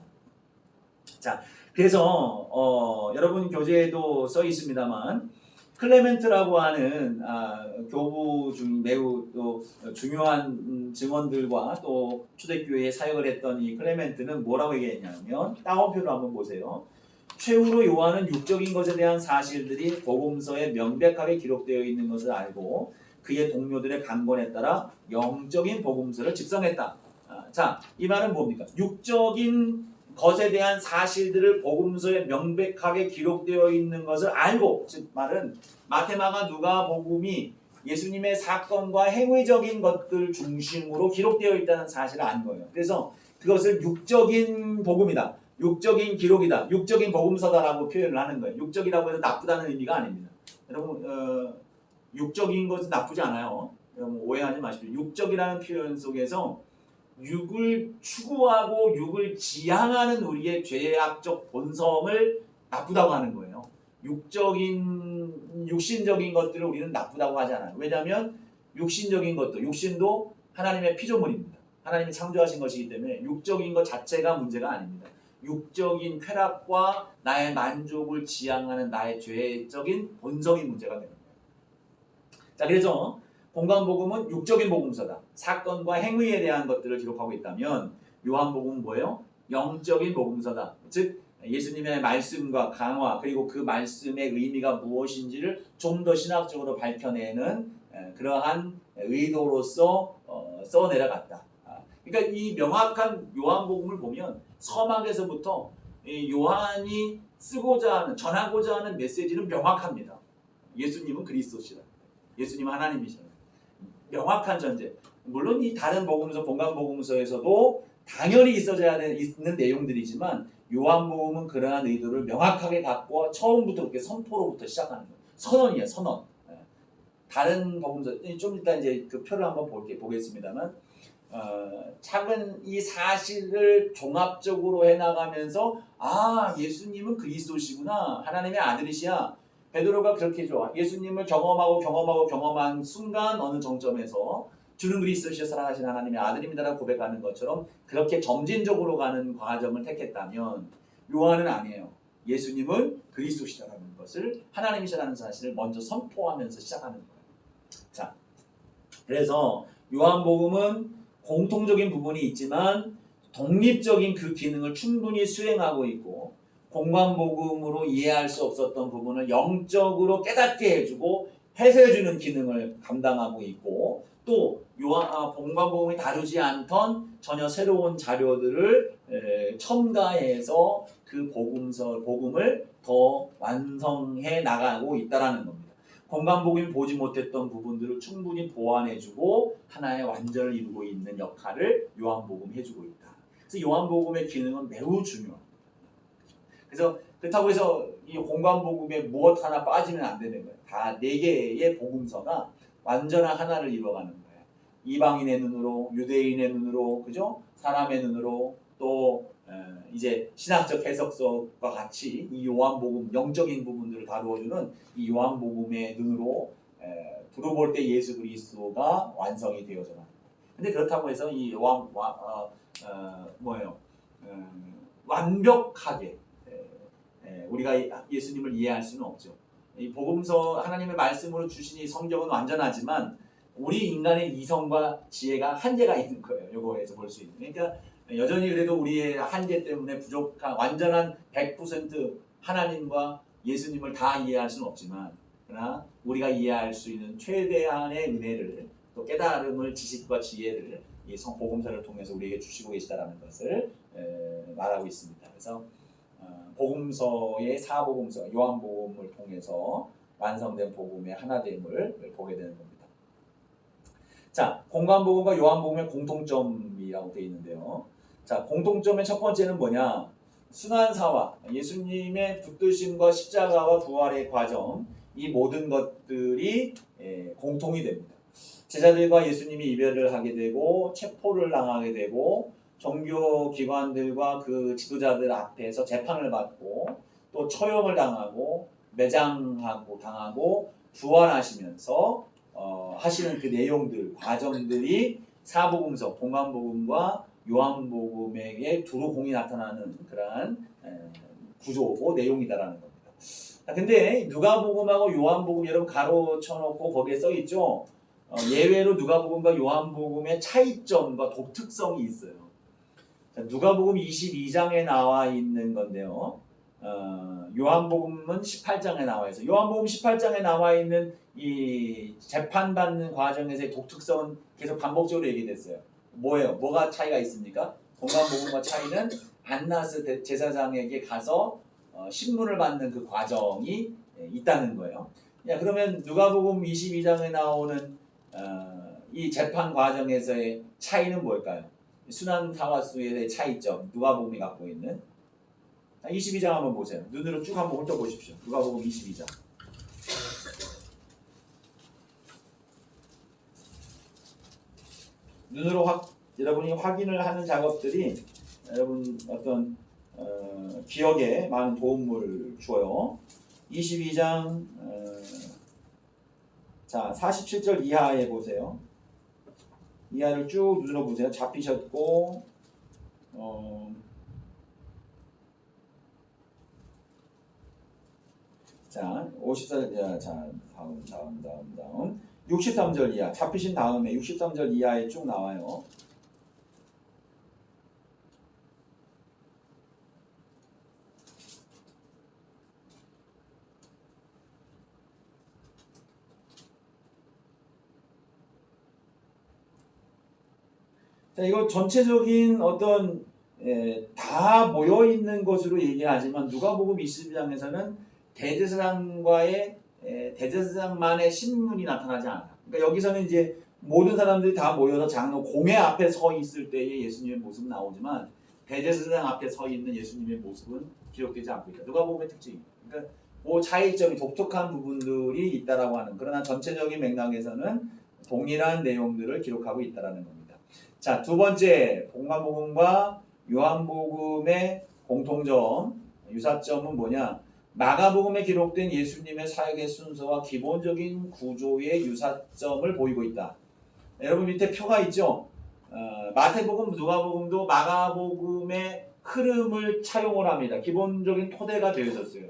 자, 그래서 여러분 교재에도 써 있습니다만 클레멘트라고 하는 교부 중 매우 또 중요한 증언들과 또 초대교회에 사역을 했던 이 클레멘트는 뭐라고 얘기했냐면 따옴표로 한번 보세요. 최후로 요한은 육적인 것에 대한 사실들이 복음서에 명백하게 기록되어 있는 것을 알고 그의 동료들의 강권에 따라 영적인 복음서를 집성했다. 자, 이 말은 뭡니까? 육적인 것에 대한 사실들을 복음서에 명백하게 기록되어 있는 것을 알고, 즉 말은 마태마가 누가복음이 예수님의 사건과 행위적인 것들 중심으로 기록되어 있다는 사실을 안 거예요. 그래서 그것을 육적인 복음이다, 육적인 기록이다, 육적인 복음서다라고 표현을 하는 거예요. 육적이라고 해서 나쁘다는 의미가 아닙니다. 여러분 육적인 것은 나쁘지 않아요. 여러분 오해하지 마십시오. 육적이라는 표현 속에서 육을 추구하고 육을 지향하는 우리의 죄악적 본성을 나쁘다고 하는 거예요. 육신적인 것들을 우리는 나쁘다고 하지 않아요. 왜냐하면 육신적인 것도, 육신도 하나님의 피조물입니다. 하나님이 창조하신 것이기 때문에 육적인 것 자체가 문제가 아닙니다. 육적인 쾌락과 나의 만족을 지향하는 나의 죄적인 본성이 문제가 되는 거예요. 자, 그래서 공관복음은 육적인 복음서다. 사건과 행위에 대한 것들을 기록하고 있다면 요한복음은 뭐예요? 영적인 복음서다. 즉 예수님의 말씀과 강화 그리고 그 말씀의 의미가 무엇인지를 좀 더 신학적으로 밝혀내는 그러한 의도로서 써내려갔다. 그러니까 이 명확한 요한복음을 보면 서막에서부터 요한이 쓰고자 하는, 전하고자 하는 메시지는 명확합니다. 예수님은 그리스도시다. 예수님은 하나님이시다. 명확한 전제. 물론 이 다른 복음서, 공관복음서에서도 당연히 있어야 있는 내용들이지만 요한복음은 그러한 의도를 명확하게 갖고 처음부터 그렇게 선포로부터 시작하는 거예요. 선언이에요, 선언. 다른 복음서 좀 이따 이제 그 표를 한번 보겠습니다만 작은 이 사실을 종합적으로 해나가면서 예수님은 그리스도시구나, 하나님의 아들이시야. 베드로가 그렇게 좋아. 예수님을 경험한 순간 어느 정점에서 주는 그리스도시여 살아가신 하나님의 아들입니다라고 고백하는 것처럼 그렇게 점진적으로 가는 과정을 택했다면, 요한은 아니에요. 예수님은 그리스도시라는 것을, 하나님이시라는 사실을 먼저 선포하면서 시작하는 거예요. 자, 그래서 요한복음은 공통적인 부분이 있지만 독립적인 그 기능을 충분히 수행하고 있고, 공관복음으로 이해할 수 없었던 부분을 영적으로 깨닫게 해주고 해소해주는 기능을 감당하고 있고, 또 공관복음이 다루지 않던 전혀 새로운 자료들을 첨가해서 그 복음을 더 완성해 나가고 있다는 겁니다. 공관복음이 보지 못했던 부분들을 충분히 보완해주고 하나의 완전을 이루고 있는 역할을 요한복음이 해주고 있다. 그래서 요한복음의 기능은 매우 중요합니다. 그래서 그렇다고 해서 이 공관복음에 무엇 하나 빠지면 안 되는 거예요. 다 4개의 복음서가 완전한 하나를 이루어가는 거예요. 이방인의 눈으로, 유대인의 눈으로, 그죠? 사람의 눈으로, 또 이제 신학적 해석서와 같이 이 요한복음 영적인 부분들을 다루어주는 이 요한복음의 눈으로 두루 볼 때 예수 그리스도가 완성이 되어져 가는 거예요. 근데 그렇다고 해서 이 완벽하게 우리가 예수님을 이해할 수는 없죠. 이 복음서, 하나님의 말씀으로 주신 이 성경은 완전하지만 우리 인간의 이성과 지혜가 한계가 있는 거예요. 요거에서 볼 수 있는. 그러니까 여전히 그래도 우리의 한계 때문에 부족한 완전한 100% 하나님과 예수님을 다 이해할 수는 없지만, 그러나 우리가 이해할 수 있는 최대한의 은혜를, 또 깨달음을, 지식과 지혜를 이 복음서를 통해서 우리에게 주시고 계시다라는 것을 말하고 있습니다. 그래서 복음서의 사복음서, 요한복음을 통해서 완성된 복음의 하나됨을 보게 되는 겁니다. 자, 공관복음과 요한복음의 공통점이라고 되어 있는데요. 자, 공통점의 첫 번째는 뭐냐? 순환사화, 예수님의 붙드심과 십자가와 부활의 과정, 이 모든 것들이 공통이 됩니다. 제자들과 예수님이 이별을 하게 되고 체포를 당하게 되고 종교기관들과 그 지도자들 앞에서 재판을 받고 또 처형을 당하고 당하고 부활하시면서 하시는 그 내용들, 과정들이 사복음서, 공관복음과 요한복음에게 두루 공이 나타나는 그러한 구조고 내용이다라는 겁니다. 근데 누가복음하고 요한복음 여러분 가로쳐놓고 거기에 써 있죠. 예외로 누가복음과 요한복음의 차이점과 독특성이 있어요. 자, 누가복음 22장에 나와 있는 건데요. 요한복음은 18장에 나와 있어요. 요한복음 18장에 나와 있는 이 재판받는 과정에서의 독특성은 계속 반복적으로 얘기됐어요. 뭐예요? 뭐가 차이가 있습니까? 공관복음과 차이는 안나스 제사장에게 가서 신문을 받는 그 과정이 있다는 거예요. 그러면 누가복음 22장에 나오는 이 재판 과정에서의 차이는 뭘까요? 순환사화수의 차이점, 누가복음이 갖고 있는 22장 한번 보세요. 눈으로 쭉 한번 훑어보십시오. 누가복음 22장. 눈으로 여러분이 확인을 하는 작업들이 여러분 어떤 기억에 많은 도움을 줘요. 22장 자 47절 이하에 보세요. 이하를 쭉 눈으로 보세요. 잡히셨고 자 54절 자 다음 63절 이하 잡히신 다음에 63절 이하에 쭉 나와요. 자, 이거 전체적인 어떤 다 모여 있는 것으로 얘기하지만 누가복음 22장에서는 대제사장만의 신문이 나타나지 않아요. 그러니까 여기서는 이제 모든 사람들이 다 모여서 장로 공회 앞에 서 있을 때의 예수님의 모습은 나오지만 대제사장 앞에 서 있는 예수님의 모습은 기록되지 않고 있다. 누가복음의 특징입니다. 그러니까 그 차이점이 독특한 부분들이 있다라고 하는, 그러나 전체적인 맥락에서는 동일한 내용들을 기록하고 있다라는 겁니다. 자, 두 번째 복음과 요한복음의 공통점, 유사점은 뭐냐? 마가복음에 기록된 예수님의 사역의 순서와 기본적인 구조의 유사점을 보이고 있다. 여러분 밑에 표가 있죠? 마태복음, 누가복음도 마가복음의 흐름을 차용을 합니다. 기본적인 토대가 되어 있었어요.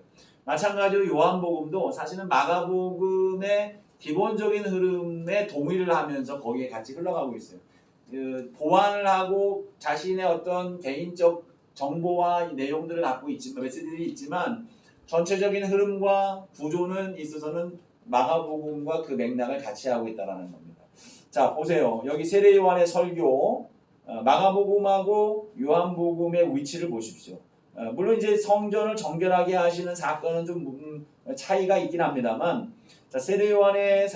마찬가지로 요한복음도 사실은 마가복음의 기본적인 흐름에 동의를 하면서 거기에 같이 흘러가고 있어요. 보완을 하고 자신의 어떤 개인적 정보와 내용들을 갖고 있지만, 메시지들이 있지만 전체적인 흐름과 구조는 있어서는 마가복음과 그 맥락을 같이 하고 있다는 겁니다. 자, 보세요. 여기 세례 요한의 설교, 마가복음하고 요한복음의 위치를 보십시오. 물론 이제 성전을 정결하게 하시는 사건은 좀 차이가 있긴 합니다만, 자, 세례 요한의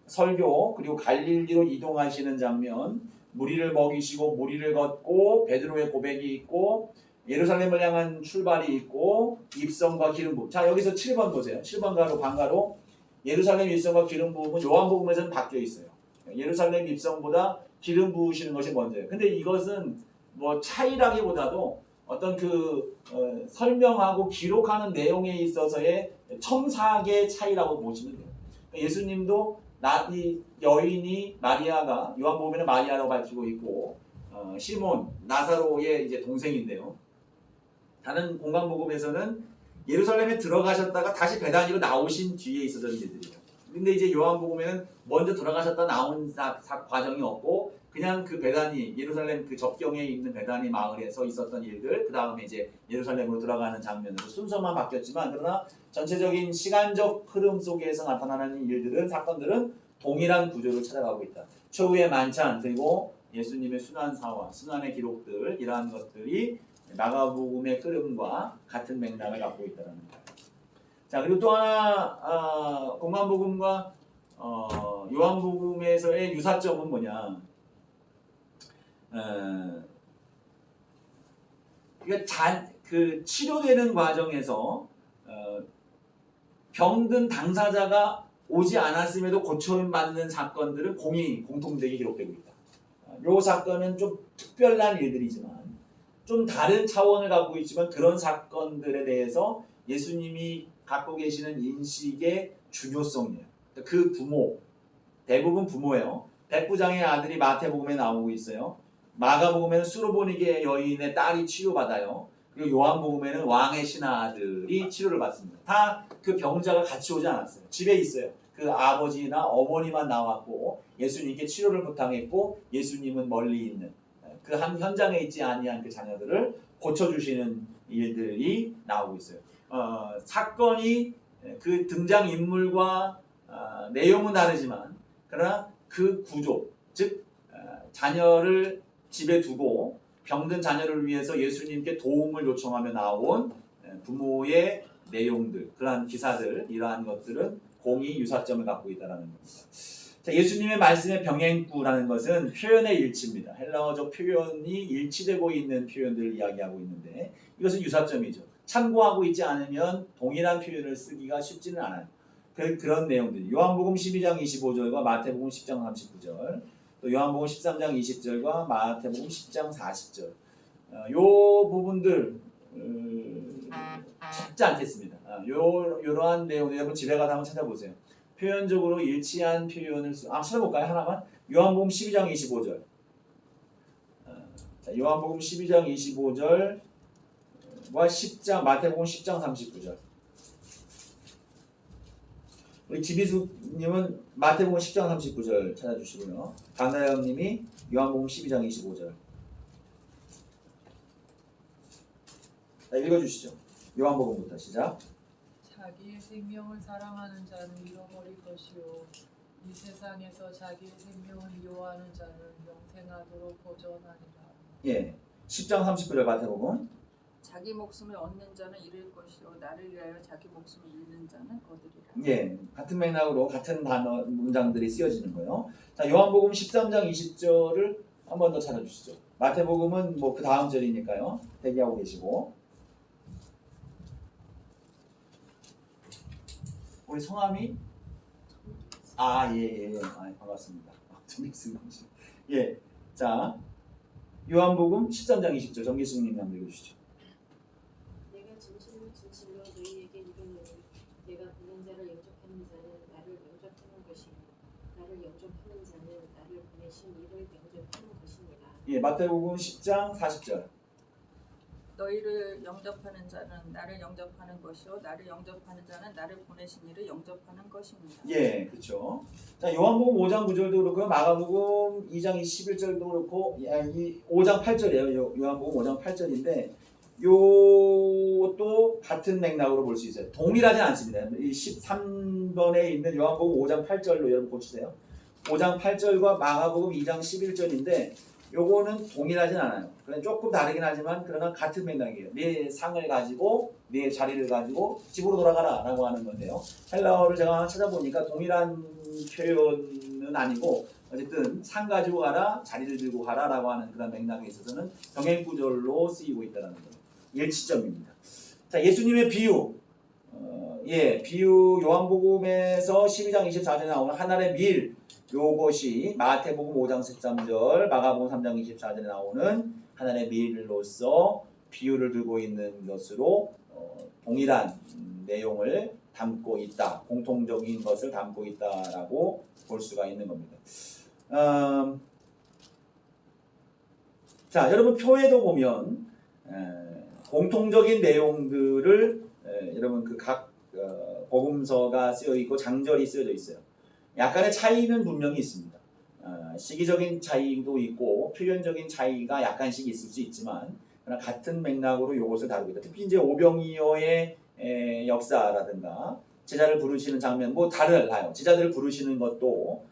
설교, 그리고 갈릴리로 이동하시는 장면, 무리를 먹이시고 무리를 걷고 베드로의 고백이 있고 예루살렘을 향한 출발이 있고 입성과 기름 부음. 자, 여기서 7번 보세요. 7번 가로 반가로 예루살렘 입성과 기름 부음은 요한복음에서는 바뀌어 있어요. 예루살렘 입성보다 기름 부으시는 것이 먼저예요. 근데 이것은 뭐 차이라기보다도 어떤 설명하고 기록하는 내용에 있어서의 첨삭의 차이라고 보시면 돼요. 예수님도 이 여인이 마리아가 요한복음에는 마리아라고 밝히고 있고 시몬 나사로의 이제 동생인데요. 다른 공간복음에서는 예루살렘에 들어가셨다가 다시 베다니로 나오신 뒤에 있었던 일들이에요. 근데 이제 요한복음에는 먼저 들어가셨다 나온 과정이 없고 그냥 그 베다니 예루살렘 그 접경에 있는 베다니 마을에서 있었던 일들, 그 다음에 이제 예루살렘으로 들어가는 장면으로 순서만 바뀌었지만, 그러나 전체적인 시간적 흐름 속에서 나타나는 일들은, 사건들은 동일한 구조를 찾아가고 있다. 최후의 만찬, 그리고 예수님의 순환사와 순환의 기록들, 이러한 것들이 마가복음의 흐름과 같은 맥락을 갖고 있다는 거예요. 자, 그리고 또 하나 공간복음과 요한복음에서의 유사점은 뭐냐? 그러니까 그 치료되는 과정에서 병든 당사자가 오지 않았음에도 고쳐받는 사건들은 공통되게 기록되고 있다. 이 사건은 좀 특별한 일들이지만 좀 다른 차원을 갖고 있지만 그런 사건들에 대해서 예수님이 갖고 계시는 인식의 중요성이에요. 그 부모, 대부분 부모예요. 백부장의 아들이 마태복음에 나오고 있어요. 마가복음에는 수로보니게 여인의 딸이 치료받아요. 그리고 요한복음에는 왕의 신하들이 치료를 받습니다. 다 그 병자가 같이 오지 않았어요. 집에 있어요. 그 아버지나 어머니만 나왔고 예수님께 치료를 부탁했고 예수님은 멀리 있는 그 한 현장에 있지 아니한 그 자녀들을 고쳐주시는 일들이 나오고 있어요. 사건이 그 등장인물과 내용은 다르지만 그러나 그 구조, 즉 자녀를 집에 두고 병든 자녀를 위해서 예수님께 도움을 요청하며 나온 부모의 내용들, 그러한 기사들, 이러한 것들은 공이 유사점을 갖고 있다는 겁니다. 자, 예수님의 말씀의 병행구라는 것은 표현의 일치입니다. 헬라어적 표현이 일치되고 있는 표현들을 이야기하고 있는데 이것은 유사점이죠. 참고하고 있지 않으면 동일한 표현을 쓰기가 쉽지는 않아요. 그런 내용들. 요한복음 12장 25절과 마태복음 10장 39절, 또 요한복음 13장 20절과 마태복음 10장 40절. 요 부분들 쉽지 않겠습니다. 요러한 내용들 여러분 집에 가서 한번 찾아보세요. 표현적으로 일치한 표현을 찾아볼까요? 하나만. 요한복음 12장 25절. 자, 요한복음 12장 25절과 10장 마태복음 10장 39절. 우리 지비수님은 마태복음 10장 39절 찾아주시고요. 강다영님이 요한복음 12장 25절. 자, 읽어주시죠. 요한복음부터 시작. 자기의 생명을 사랑하는 자는 잃어버릴 것이요 이 세상에서 자기의 생명을 미워하는 자는 영생하도록 보존하리라. 예, 10장 39절 마태복음. 자기 목숨을 얻는 자는 잃을 것이요 나를 위하여 자기 목숨을 잃는 자는 얻으리라. 예, 같은 맥락으로 같은 단어 문장들이 쓰여지는 거예요. 자, 요한복음 13장 20절을 한 번 더 찾아주시죠. 마태복음은 뭐 그 다음 절이니까요. 대기하고 계시고. 우리 성함이 예. 반갑습니다. 정익승 씨. 예. 자, 요한복음 13장 20절 정기수님 한번 읽어주시죠. 내가 진실로 진실로 너희에게 이르노니 내가 보낸 자를 영접하는 자는 나를 영접하는 것이요 나를 영접하는 자는 나를 보내신 이를 영접하는 것이니라. 예, 마태복음 10장 40절. 너희를 영접하는 자는 나를 영접하는 것이요 나를 영접하는 자는 나를 보내신 이를 영접하는 것입니다. 예, 그렇죠. 자, 요한복음 5장 9절도 그렇고 마가복음 2장 21절도 그렇고 이 5장 8절이에요. 요한복음 5장 8절인데 요것도 같은 맥락으로 볼 수 있어요. 동일하진 않습니다. 이 13번에 있는 요한복음 5장 8절로 여러분 보시세요. 5장 8절과 마가복음 2장 11절인데 요거는 동일하진 않아요. 그냥 조금 다르긴 하지만 그러나 같은 맥락이에요. 네 상을 가지고 네 자리를 가지고 집으로 돌아가라 라고 하는 건데요. 헬라어를 제가 찾아보니까 동일한 표현은 아니고 어쨌든 상 가지고 가라, 자리를 들고 가라 라고 하는 그런 맥락에 있어서는 병행구절로 쓰이고 있다는 거예요. 일치점입니다. 자, 예수님의 비유. 비유 요한복음에서 12장 24절에 나오는 하늘의 밀 요것이 마태복음 5장 13절, 마가복음 3장 24절에 나오는 하나님의 밀로서 비유를 들고 있는 것으로 동일한 내용을 담고 있다, 공통적인 것을 담고 있다라고 볼 수가 있는 겁니다. 자, 여러분 표에도 보면 공통적인 내용들을 여러분 그 각 복음서가 쓰여 있고 장절이 쓰여져 있어요. 약간의 차이는 분명히 있습니다. 시기적인 차이도 있고 표현적인 차이가 약간씩 있을 수 있지만 그러나 같은 맥락으로 이것을 다루고 있다. 특히 이제 오병이어의 역사라든가 제자를 부르시는 장면 뭐 달라요. 제자들을 부르시는 것도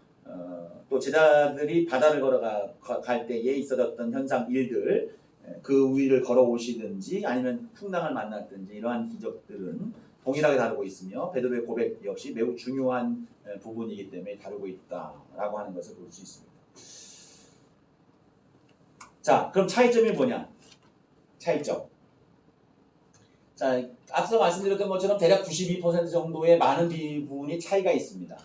또 제자들이 바다를 걸어갈 때에 있어졌던 현상 일들 그 위를 걸어오시든지 아니면 풍랑을 만났든지 이러한 기적들은 동일하게 다루고 있으며 베드로의 고백 역시 매우 중요한 부분이기 때문에 다루고 있다라고 하는 것을 볼 수 있습니다. 자, 그럼 차이점이 뭐냐? 차이점. 자, 앞서 말씀드렸던 것처럼 대략 92% 정도의 많은 부분이 차이가 있습니다.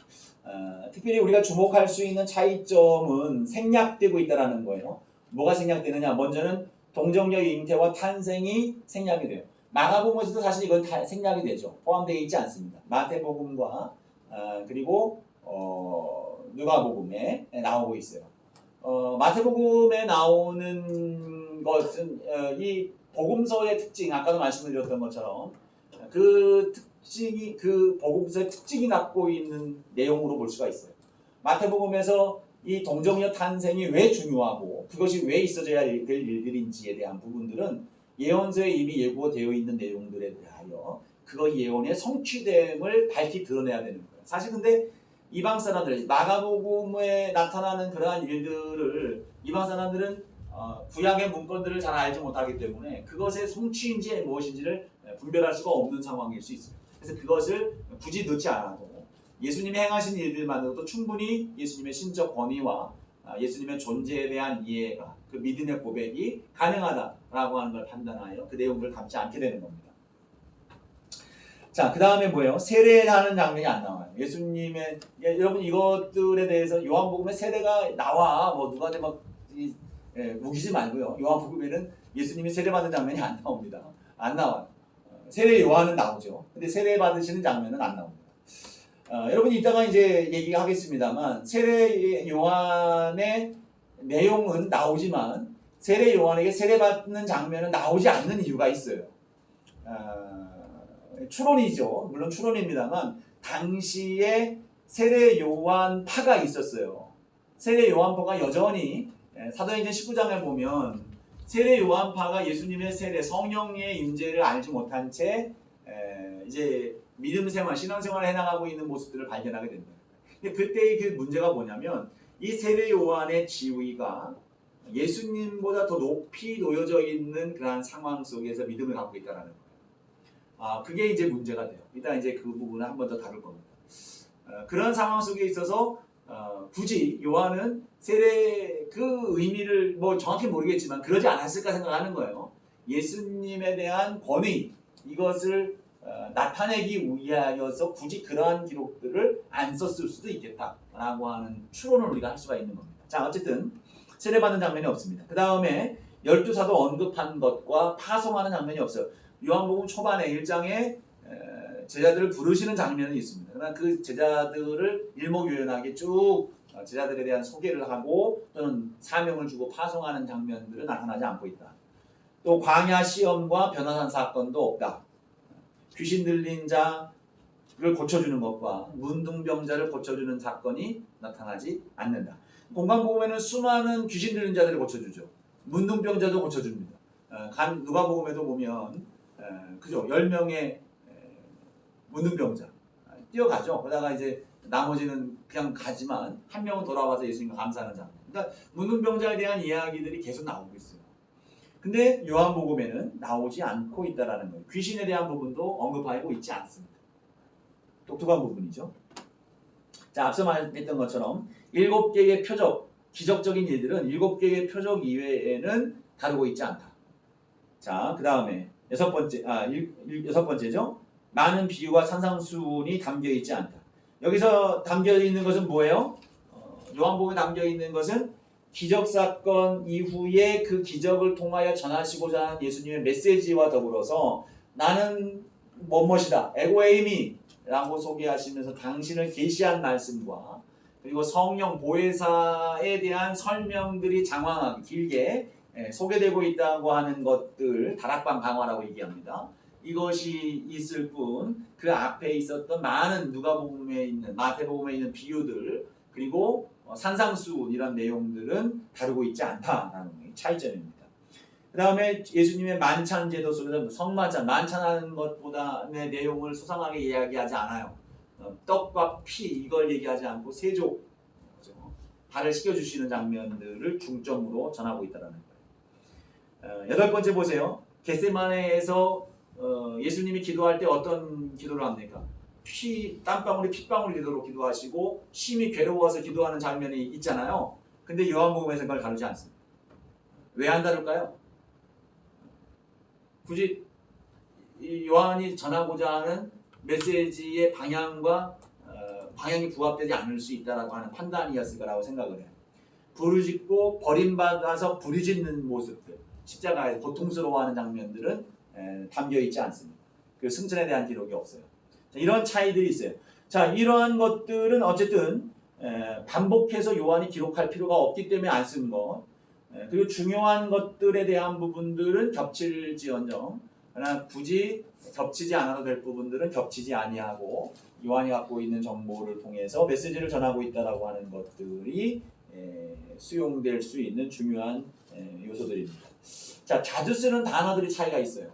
특별히 우리가 주목할 수 있는 차이점은 생략되고 있다는 거예요. 뭐가 생략되느냐? 먼저는 동정녀 잉태와 탄생이 생략이 돼요. 마가복음에서도 사실 이건 다 생략이 되죠. 포함되어 있지 않습니다. 마태복음과 그리고 누가복음에 나오고 있어요. 마태복음에 나오는 것은 이 복음서의 특징, 아까도 말씀드렸던 것처럼 그 특징이 그 복음서의 특징이 갖고 있는 내용으로 볼 수가 있어요. 마태복음에서 이 동정녀 탄생이 왜 중요하고 그것이 왜 있어져야 될 일들인지에 대한 부분들은 예언서에 이미 예고되어 있는 내용들에 대하여 그거 예언의 성취됨을 밝히 드러내야 되는 거예요. 사실 근데 이방 사람들, 마가복음에 나타나는 그러한 일들을 이방 사람들은 구약의 문건들을 잘 알지 못하기 때문에 그것의 성취인지 무엇인지를 분별할 수가 없는 상황일 수 있어요. 그래서 그것을 굳이 넣지 않아도 예수님이 행하신 일들만으로도 충분히 예수님의 신적 권위와 예수님의 존재에 대한 이해가 그 믿음의 고백이 가능하다라고 하는 걸 판단하여 그 내용을 담지 않게 되는 겁니다. 자, 그 다음에 뭐예요? 세례하는 장면이 안 나와요. 예수님의 여러분 이것들에 대해서 요한복음에 세례가 나와 뭐 누구한테 막 우기지 말고요. 요한복음에는 예수님이 세례받는 장면이 안 나옵니다. 안 나와요. 세례 요한은 나오죠. 근데 세례 받으시는 장면은 안 나옵니다. 여러분 이따가 이제 얘기하겠습니다만 세례 요한의 내용은 나오지만 세례 요한에게 세례받는 장면은 나오지 않는 이유가 있어요. 추론이죠. 물론 추론입니다만 당시에 세례 요한파가 있었어요. 세례 요한파가 여전히 사도행전 19장에 보면 세례 요한파가 예수님의 세례 성령의 임재를 알지 못한 채 이제 믿음 생활, 신앙 생활을 해나가고 있는 모습들을 발견하게 됩니다. 근데 그때의 그 문제가 뭐냐면 이 세례 요한의 지위가 예수님보다 더 높이 놓여져 있는 그러한 상황 속에서 믿음을 갖고 있다는 거예요. 그게 이제 문제가 돼요. 일단 이제 그 부분을 한 번 더 다룰 겁니다. 그런 상황 속에 있어서 굳이 요한은 세례 그 의미를 뭐 정확히 모르겠지만 그러지 않았을까 생각하는 거예요. 예수님에 대한 권위 이것을 나타내기 위하여서 굳이 그러한 기록들을 안 썼을 수도 있겠다라고 하는 추론을 우리가 할 수가 있는 겁니다. 자, 어쨌든 세례받는 장면이 없습니다. 그 다음에 12사도 언급한 것과 파송하는 장면이 없어요. 요한복음 초반에 1장에 제자들을 부르시는 장면이 있습니다. 그러나 그 제자들을 일목요연하게 쭉 제자들에 대한 소개를 하고 또는 사명을 주고 파송하는 장면들은 나타나지 않고 있다. 또 광야 시험과 변화산 사건도 없다. 귀신 들린 자를 고쳐주는 것과 문둥병자를 고쳐주는 사건이 나타나지 않는다. 공간복음에는 수많은 귀신 들린 자들을 고쳐주죠. 문둥병자도 고쳐줍니다. 누가복음에도 보면 그죠? 10명의 문둥병자 뛰어가죠. 그러다가 이제 나머지는 그냥 가지만 한 명은 돌아와서 예수님과 감사하는 장면. 그러니까 문둥병자에 대한 이야기들이 계속 나오고 있어요. 근데 요한복음에는 나오지 않고 있다라는 거예요. 귀신에 대한 부분도 언급하고 있지 않습니다. 독특한 부분이죠. 자, 앞서 말했던 것처럼 7개의 표적, 기적적인 일들은 7개의 표적 이외에는 다루고 있지 않다. 자, 그 다음에 여섯 번째죠. 많은 비유와 산상수훈이 담겨 있지 않다. 여기서 담겨 있는 것은 뭐예요? 요한복음에 담겨 있는 것은 기적 사건 이후에 그 기적을 통하여 전하시고자 하는 예수님의 메시지와 더불어서 나는 뭐뭐이다, 에고에이미 라고 소개하시면서 당신을 계시한 말씀과 그리고 성령 보혜사에 대한 설명들이 장황하게 길게 소개되고 있다고 하는 것들 다락방 강화라고 얘기합니다. 이것이 있을 뿐 그 앞에 있었던 많은 누가복음에 있는 마태복음에 있는 비유들 그리고 산상수훈 이런 내용들은 다루고 있지 않다라는 차이점입니다. 그 다음에 예수님의 만찬 제도 속에서 성만찬, 만찬하는 것보다의 내용을 소상하게 이야기하지 않아요. 떡과 피 이걸 얘기하지 않고 세족, 발을 씻겨주시는 장면들을 중점으로 전하고 있다는 거예요. 8번째 보세요. 겟세마네에서 예수님이 기도할 때 어떤 기도를 합니까? 땀방울이 핏방울 기도로 기도하시고 심히 괴로워서 기도하는 장면이 있잖아요. 근데 요한복음에서 그걸 다루지 않습니다. 왜 안 다룰까요? 굳이 요한이 전하고자 하는 메시지의 방향과 방향이 부합되지 않을 수 있다라고 하는 판단이었을 거라고 생각을 해요. 부르짖고 버림받아서 부르짖는 모습들, 십자가에서 고통스러워하는 장면들은 담겨 있지 않습니다. 그 승천에 대한 기록이 없어요. 자, 이런 차이들이 있어요. 자, 이러한 것들은 어쨌든 반복해서 요한이 기록할 필요가 없기 때문에 안 쓴 것. 그리고 중요한 것들에 대한 부분들은 겹칠지언정, 그러나 굳이 겹치지 않아도 될 부분들은 겹치지 아니하고 요한이 갖고 있는 정보를 통해서 메시지를 전하고 있다라고 하는 것들이 수용될 수 있는 중요한 요소들입니다. 자, 자주 쓰는 단어들이 차이가 있어요.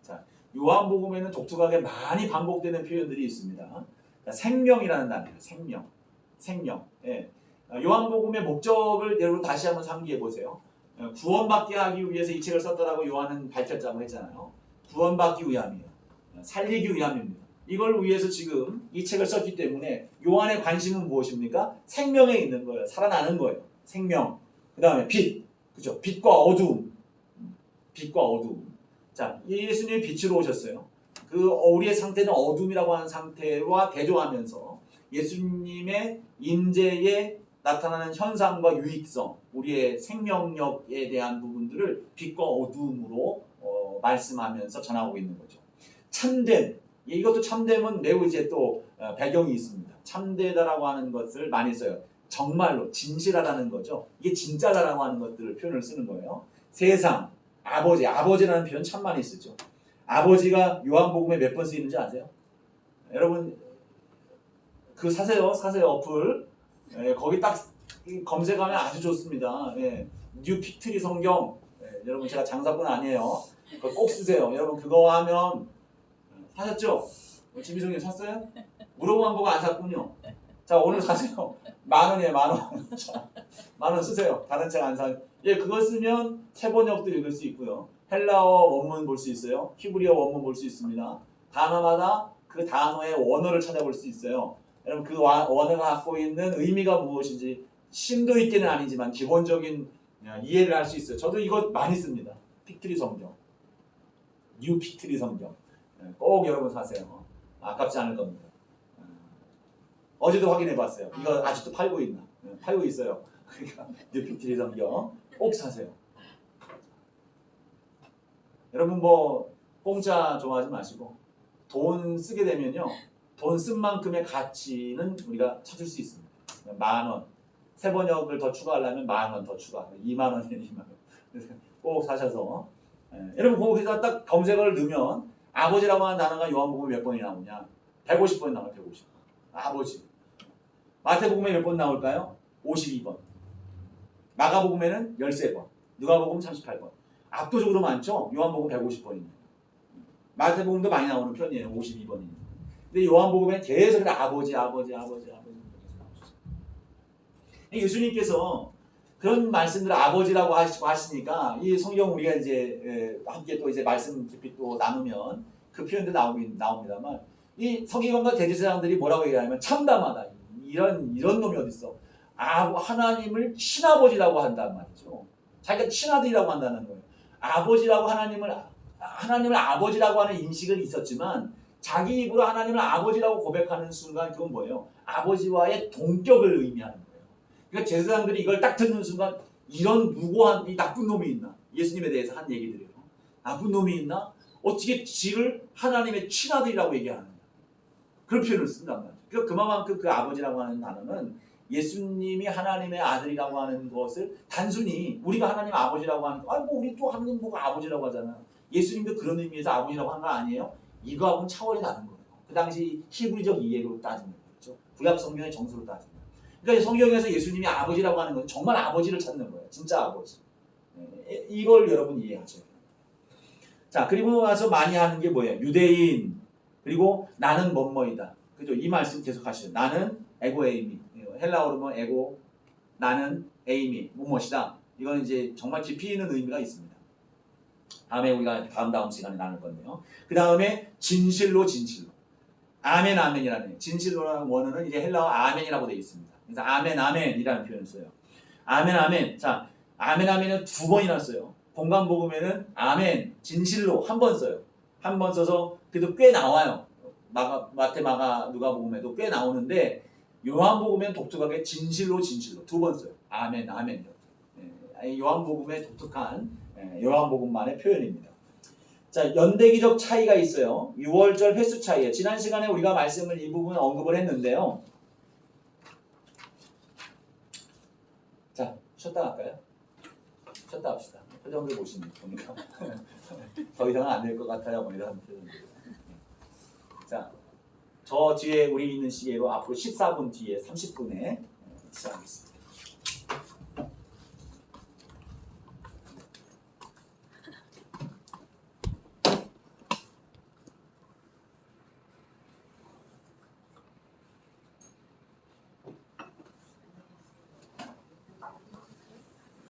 자, 요한복음에는 독특하게 많이 반복되는 표현들이 있습니다. 자, 생명이라는 단어예요. 생명. 예. 요한복음의 목적을 여러분 다시 한번 상기해 보세요. 구원받게 하기 위해서 이 책을 썼다라고 요한은 밝혔다고 했잖아요. 구원받기 위함이에요. 살리기 위함입니다. 이걸 위해서 지금 이 책을 썼기 때문에 요한의 관심은 무엇입니까? 생명에 있는 거예요. 살아나는 거예요. 생명. 그 다음에 빛. 그죠? 빛과 어두움. 자, 예수님이 빛으로 오셨어요. 우리의 상태는 어둠이라고 하는 상태와 대조하면서 예수님의 임재에 나타나는 현상과 유익성, 우리의 생명력에 대한 부분들을 빛과 어둠으로 말씀하면서 전하고 있는 거죠. 참됨, 이것도 참됨은 매우 이제 또 배경이 있습니다. 참되다라고 하는 것을 많이 써요. 정말로 진실하다는 거죠. 이게 진짜다라고 하는 것들을 표현을 쓰는 거예요. 세상, 아버지라는 표현 참 많이 쓰죠. 아버지가 요한복음에 몇 번 쓰이는지 아세요? 여러분 그 사세요 어플. 거기 딱 검색하면 아주 좋습니다. 뉴 픽트리 성경. 여러분 제가 장사꾼 아니에요. 그거 꼭 쓰세요. 여러분 그거 하면 사셨죠? 지미성님 샀어요? 물어보면 보고 안 샀군요. 자, 오늘 사세요. 10,000원이에요. 10,000원. 자, 10,000원 쓰세요. 다른 책 안 사. 그거 쓰면 세 번역도 읽을 수 있고요. 헬라어 원문 볼 수 있어요. 히브리어 원문 볼 수 있습니다. 단어마다 그 단어의 원어를 찾아볼 수 있어요. 여러분 그 원어가 갖고 있는 의미가 무엇인지 심도 있게는 아니지만 기본적인 이해를 할 수 있어요. 저도 이거 많이 씁니다. 픽트리 성경. 뉴 픽트리 성경. 꼭 여러분 사세요. 아깝지 않을 겁니다. 어제도 확인해 봤어요. 이거 아직도 팔고 있나? 팔고 있어요. 그러니까 뉴피트리 성경 꼭 사세요. 여러분 뭐 공짜 좋아하지 마시고 돈 쓰게 되면요. 돈 쓴 만큼의 가치는 우리가 찾을 수 있습니다. 10,000원. 세 번역을 더 추가하려면 10,000원 더 추가. 20,000원이면 20,000원. 그래서 꼭 사셔서 여러분 거기서 딱 검색어를 넣으면 아버지라고 하는 단어가 요한복음에 몇 번이 나오냐? 150번 나와요. 150번. 아버지. 마태복음에 몇 번 나올까요? 52번. 마가복음에는 13번. 누가복음 38번. 압도적으로 많죠? 요한복음 150번입니다. 마태복음도 많이 나오는 편이에요. 52번입니다. 근데 요한복음에 계속 아버지. 예수님께서 그런 말씀들을 아버지라고 하시니까 이 성경 우리가 이제 함께 또 이제 말씀 깊이 또 나누면 그 표현도 나옵니다만 이 서기관과 대제사장들이 뭐라고 얘기하냐면 참담하다. 이런 놈이 어딨어? 하나님을 친아버지라고 한단 말이죠. 자기가 친아들이라고 한다는 거예요. 아버지라고 하나님을 아버지라고 하는 인식은 있었지만 자기 입으로 하나님을 아버지라고 고백하는 순간 그건 뭐예요? 아버지와의 동격을 의미하는 거예요. 그러니까 제사장들이 이걸 딱 듣는 순간 이런 무고한 이 나쁜 놈이 있나? 예수님에 대해서 한 얘기들이에요. 나쁜 놈이 있나? 어떻게 지를 하나님의 친아들이라고 얘기하느냐? 그런 표현을 쓴단 말이에요. 그러니까 그만큼 그 아버지라고 하는 단어는 예수님이 하나님의 아들이라고 하는 것을 단순히 우리가 하나님 아버지라고 하는 거, 뭐 우리 또 하나님 보고 아버지라고 하잖아. 예수님도 그런 의미에서 아버지라고 한 거 아니에요? 이거하고는 차원이 다른 거예요. 그 당시 히브리적 이해로 따지면 그렇죠. 구약 성경의 정서로 따지면. 그러니까 성경에서 예수님이 아버지라고 하는 건 정말 아버지를 찾는 거예요. 진짜 아버지. 이걸 여러분 이해하셔야 돼요. 자, 그리고 나서 많이 하는 게 뭐예요? 유대인, 그리고 나는 뭐뭐이다. 그죠? 이 말씀 계속 하시죠. 나는 에고 에이미. 헬라어로 뭐 에고, 나는 에이미, 무엇이다. 이건 이제 정말 깊이 있는 의미가 있습니다. 다음에 우리가 다음 시간에 나눌 건데요. 그 다음에 진실로. 아멘, 아멘이라는 진실로라는 원어는 이제 헬라어 아멘이라고 되어 있습니다. 그래서 아멘, 아멘이라는 표현을 써요. 아멘, 아멘. 자, 아멘, 아멘은 2번이나 써요. 공간복음에는 아멘, 진실로 1번 써요. 1번 써서 그래도 꽤 나와요. 마태, 마가, 누가복음에도 꽤 나오는데 요한복음엔 독특하게 진실로 2번 써요. 아멘, 아멘. 요한복음의 독특한 요한복음만의 표현입니다. 자, 연대기적 차이가 있어요. 6월절 횟수 차이예요. 지난 시간에 우리가 말씀을 이 부분 언급을 했는데요. 자, 쉬었다 갈까요? 쉬었다 합시다. 표정들 보니까 더 이상은 안 될 것 같아요. 뭐 이런 표정들. 자, 저 뒤에 우리 있는 시계로 앞으로 14분 뒤에 30분에 시작하겠습니다.